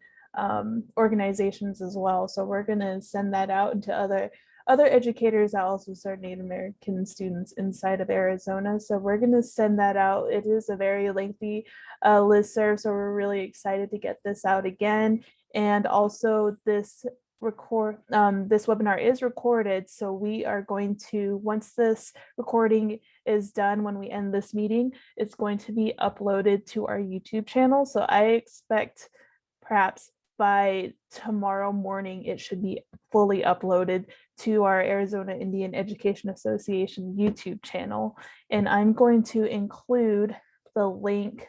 organizations as well. So we're going to send that out into other educators that also serve Native American students inside of Arizona. So we're going to send that out. It is a very lengthy listserv, so we're really excited to get this out again. And also this webinar is recorded, so we are going to, once this recording is done, when we end this meeting, it's going to be uploaded to our YouTube channel. So I expect perhaps by tomorrow morning it should be fully uploaded to our Arizona Indian Education Association YouTube channel, and I'm going to include the link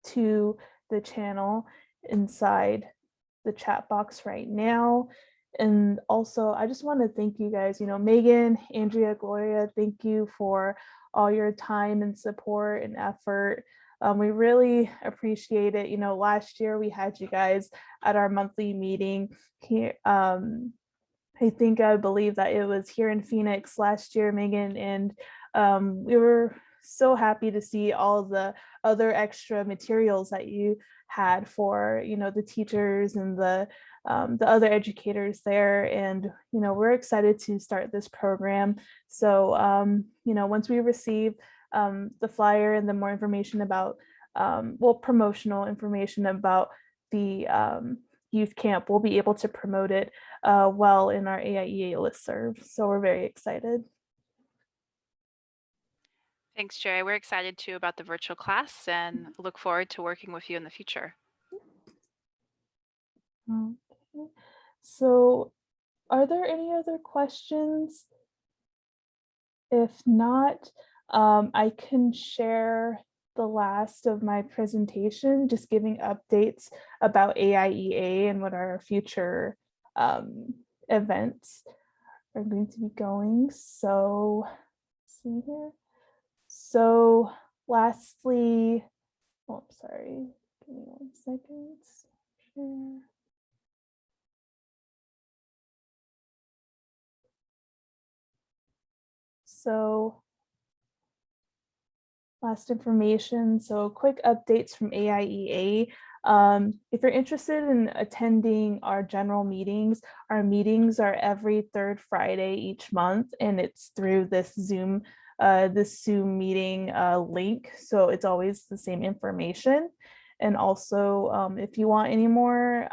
to the channel inside the chat box right now. And also, I just want to thank you guys, Megan, Andrea, Gloria, thank you for all your time and support and effort. We really appreciate it. Last year we had you guys at our monthly meeting here I believe that it was here in Phoenix last year, Megan, and we were so happy to see all the other extra materials that you had for, the teachers and the other educators there. And, we're excited to start this program. So, once we receive the flyer and the more information about, promotional information about the youth camp, we'll be able to promote it well in our AIEA listserv. So we're very excited. Thanks, Jerry. We're excited too about the virtual class and look forward to working with you in the future. Okay. So are there any other questions? If not, I can share the last of my presentation, just giving updates about AIEA and what our future events are going to be going. So let's see here. So lastly, oh, I'm sorry, give me 1 second. Share. So last information, so quick updates from AIEA. If you're interested in attending our general meetings, our meetings are every third Friday each month, and it's through this Zoom meeting link. So it's always the same information. And also, if you want any more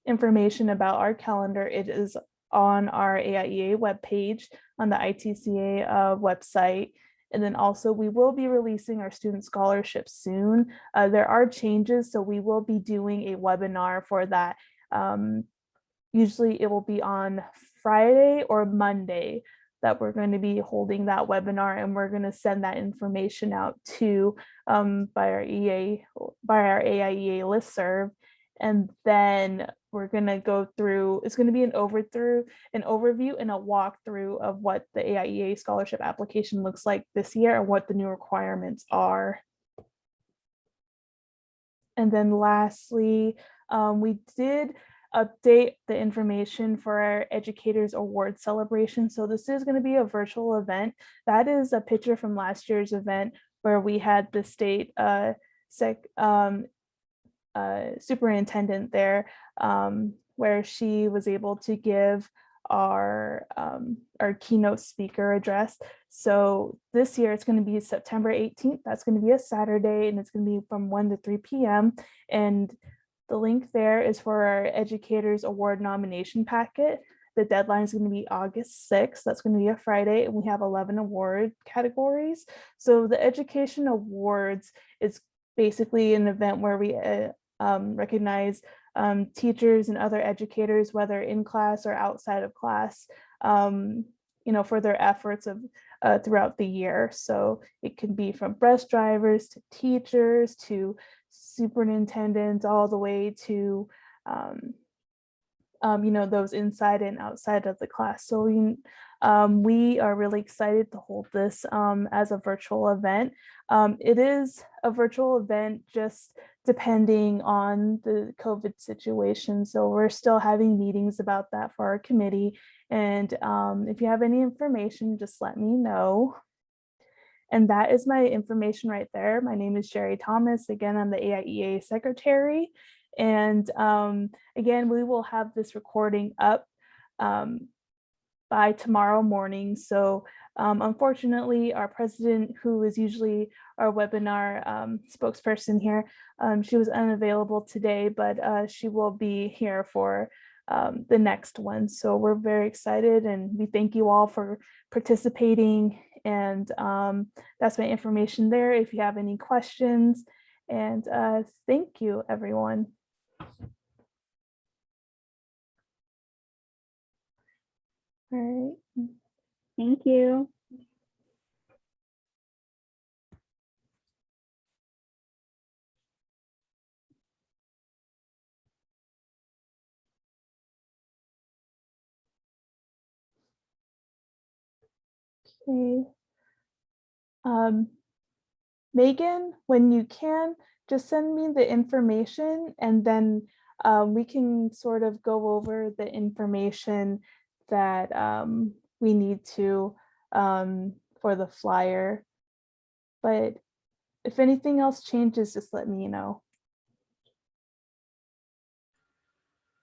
information about our calendar, it is on our AIEA webpage on the ITCA website. And then also we will be releasing our student scholarship soon. There are changes, so we will be doing a webinar for that. Usually it will be on Friday or Monday that we're going to be holding that webinar, and we're going to send that information out to by our AIEA listserv. And then we're going to go through, it's going to be an overview and a walkthrough of what the AIEA scholarship application looks like this year and what the new requirements are. And then lastly, we did update the information for our Educators Award celebration. So this is going to be a virtual event. That is a picture from last year's event where we had the state superintendent there, where she was able to give our keynote speaker address. So this year it's going to be September 18th. That's going to be a Saturday, and it's going to be from 1 to 3 p.m. And the link there is for our Educators Award nomination packet. The deadline is going to be August 6th. That's going to be a Friday, and we have 11 award categories. So the Education Awards is basically an event where we recognize teachers and other educators, whether in class or outside of class, for their efforts throughout the year. So it can be from bus drivers to teachers to superintendents, all the way to those inside and outside of the class. So we are really excited to hold this as a virtual event. It is a virtual event just depending on the COVID situation. So we're still having meetings about that for our committee. And if you have any information, just let me know. And that is my information right there. My name is Jerry Thomas. Again, I'm the AIEA secretary. And again, we will have this recording up by tomorrow morning. So unfortunately, our president, who is usually our webinar spokesperson here, she was unavailable today, but she will be here for the next one. So we're very excited, and we thank you all for participating. And that's my information there if you have any questions. And thank you, everyone. All right. Thank you. Okay. Megan, when you can, just send me the information, and then we can sort of go over the information that we need to for the flyer. But if anything else changes, just let me know.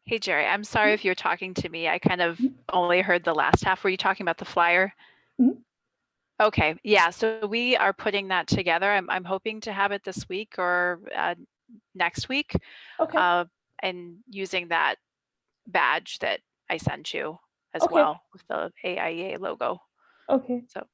Hey, Jerry, I'm sorry if you're talking to me. I kind of only heard the last half. Were you talking about the flyer? Mhm. Okay, yeah, so we are putting that together. I'm hoping to have it this week or next week, Okay. and using that badge that I sent you as Okay. well with the AIEA logo. Okay. So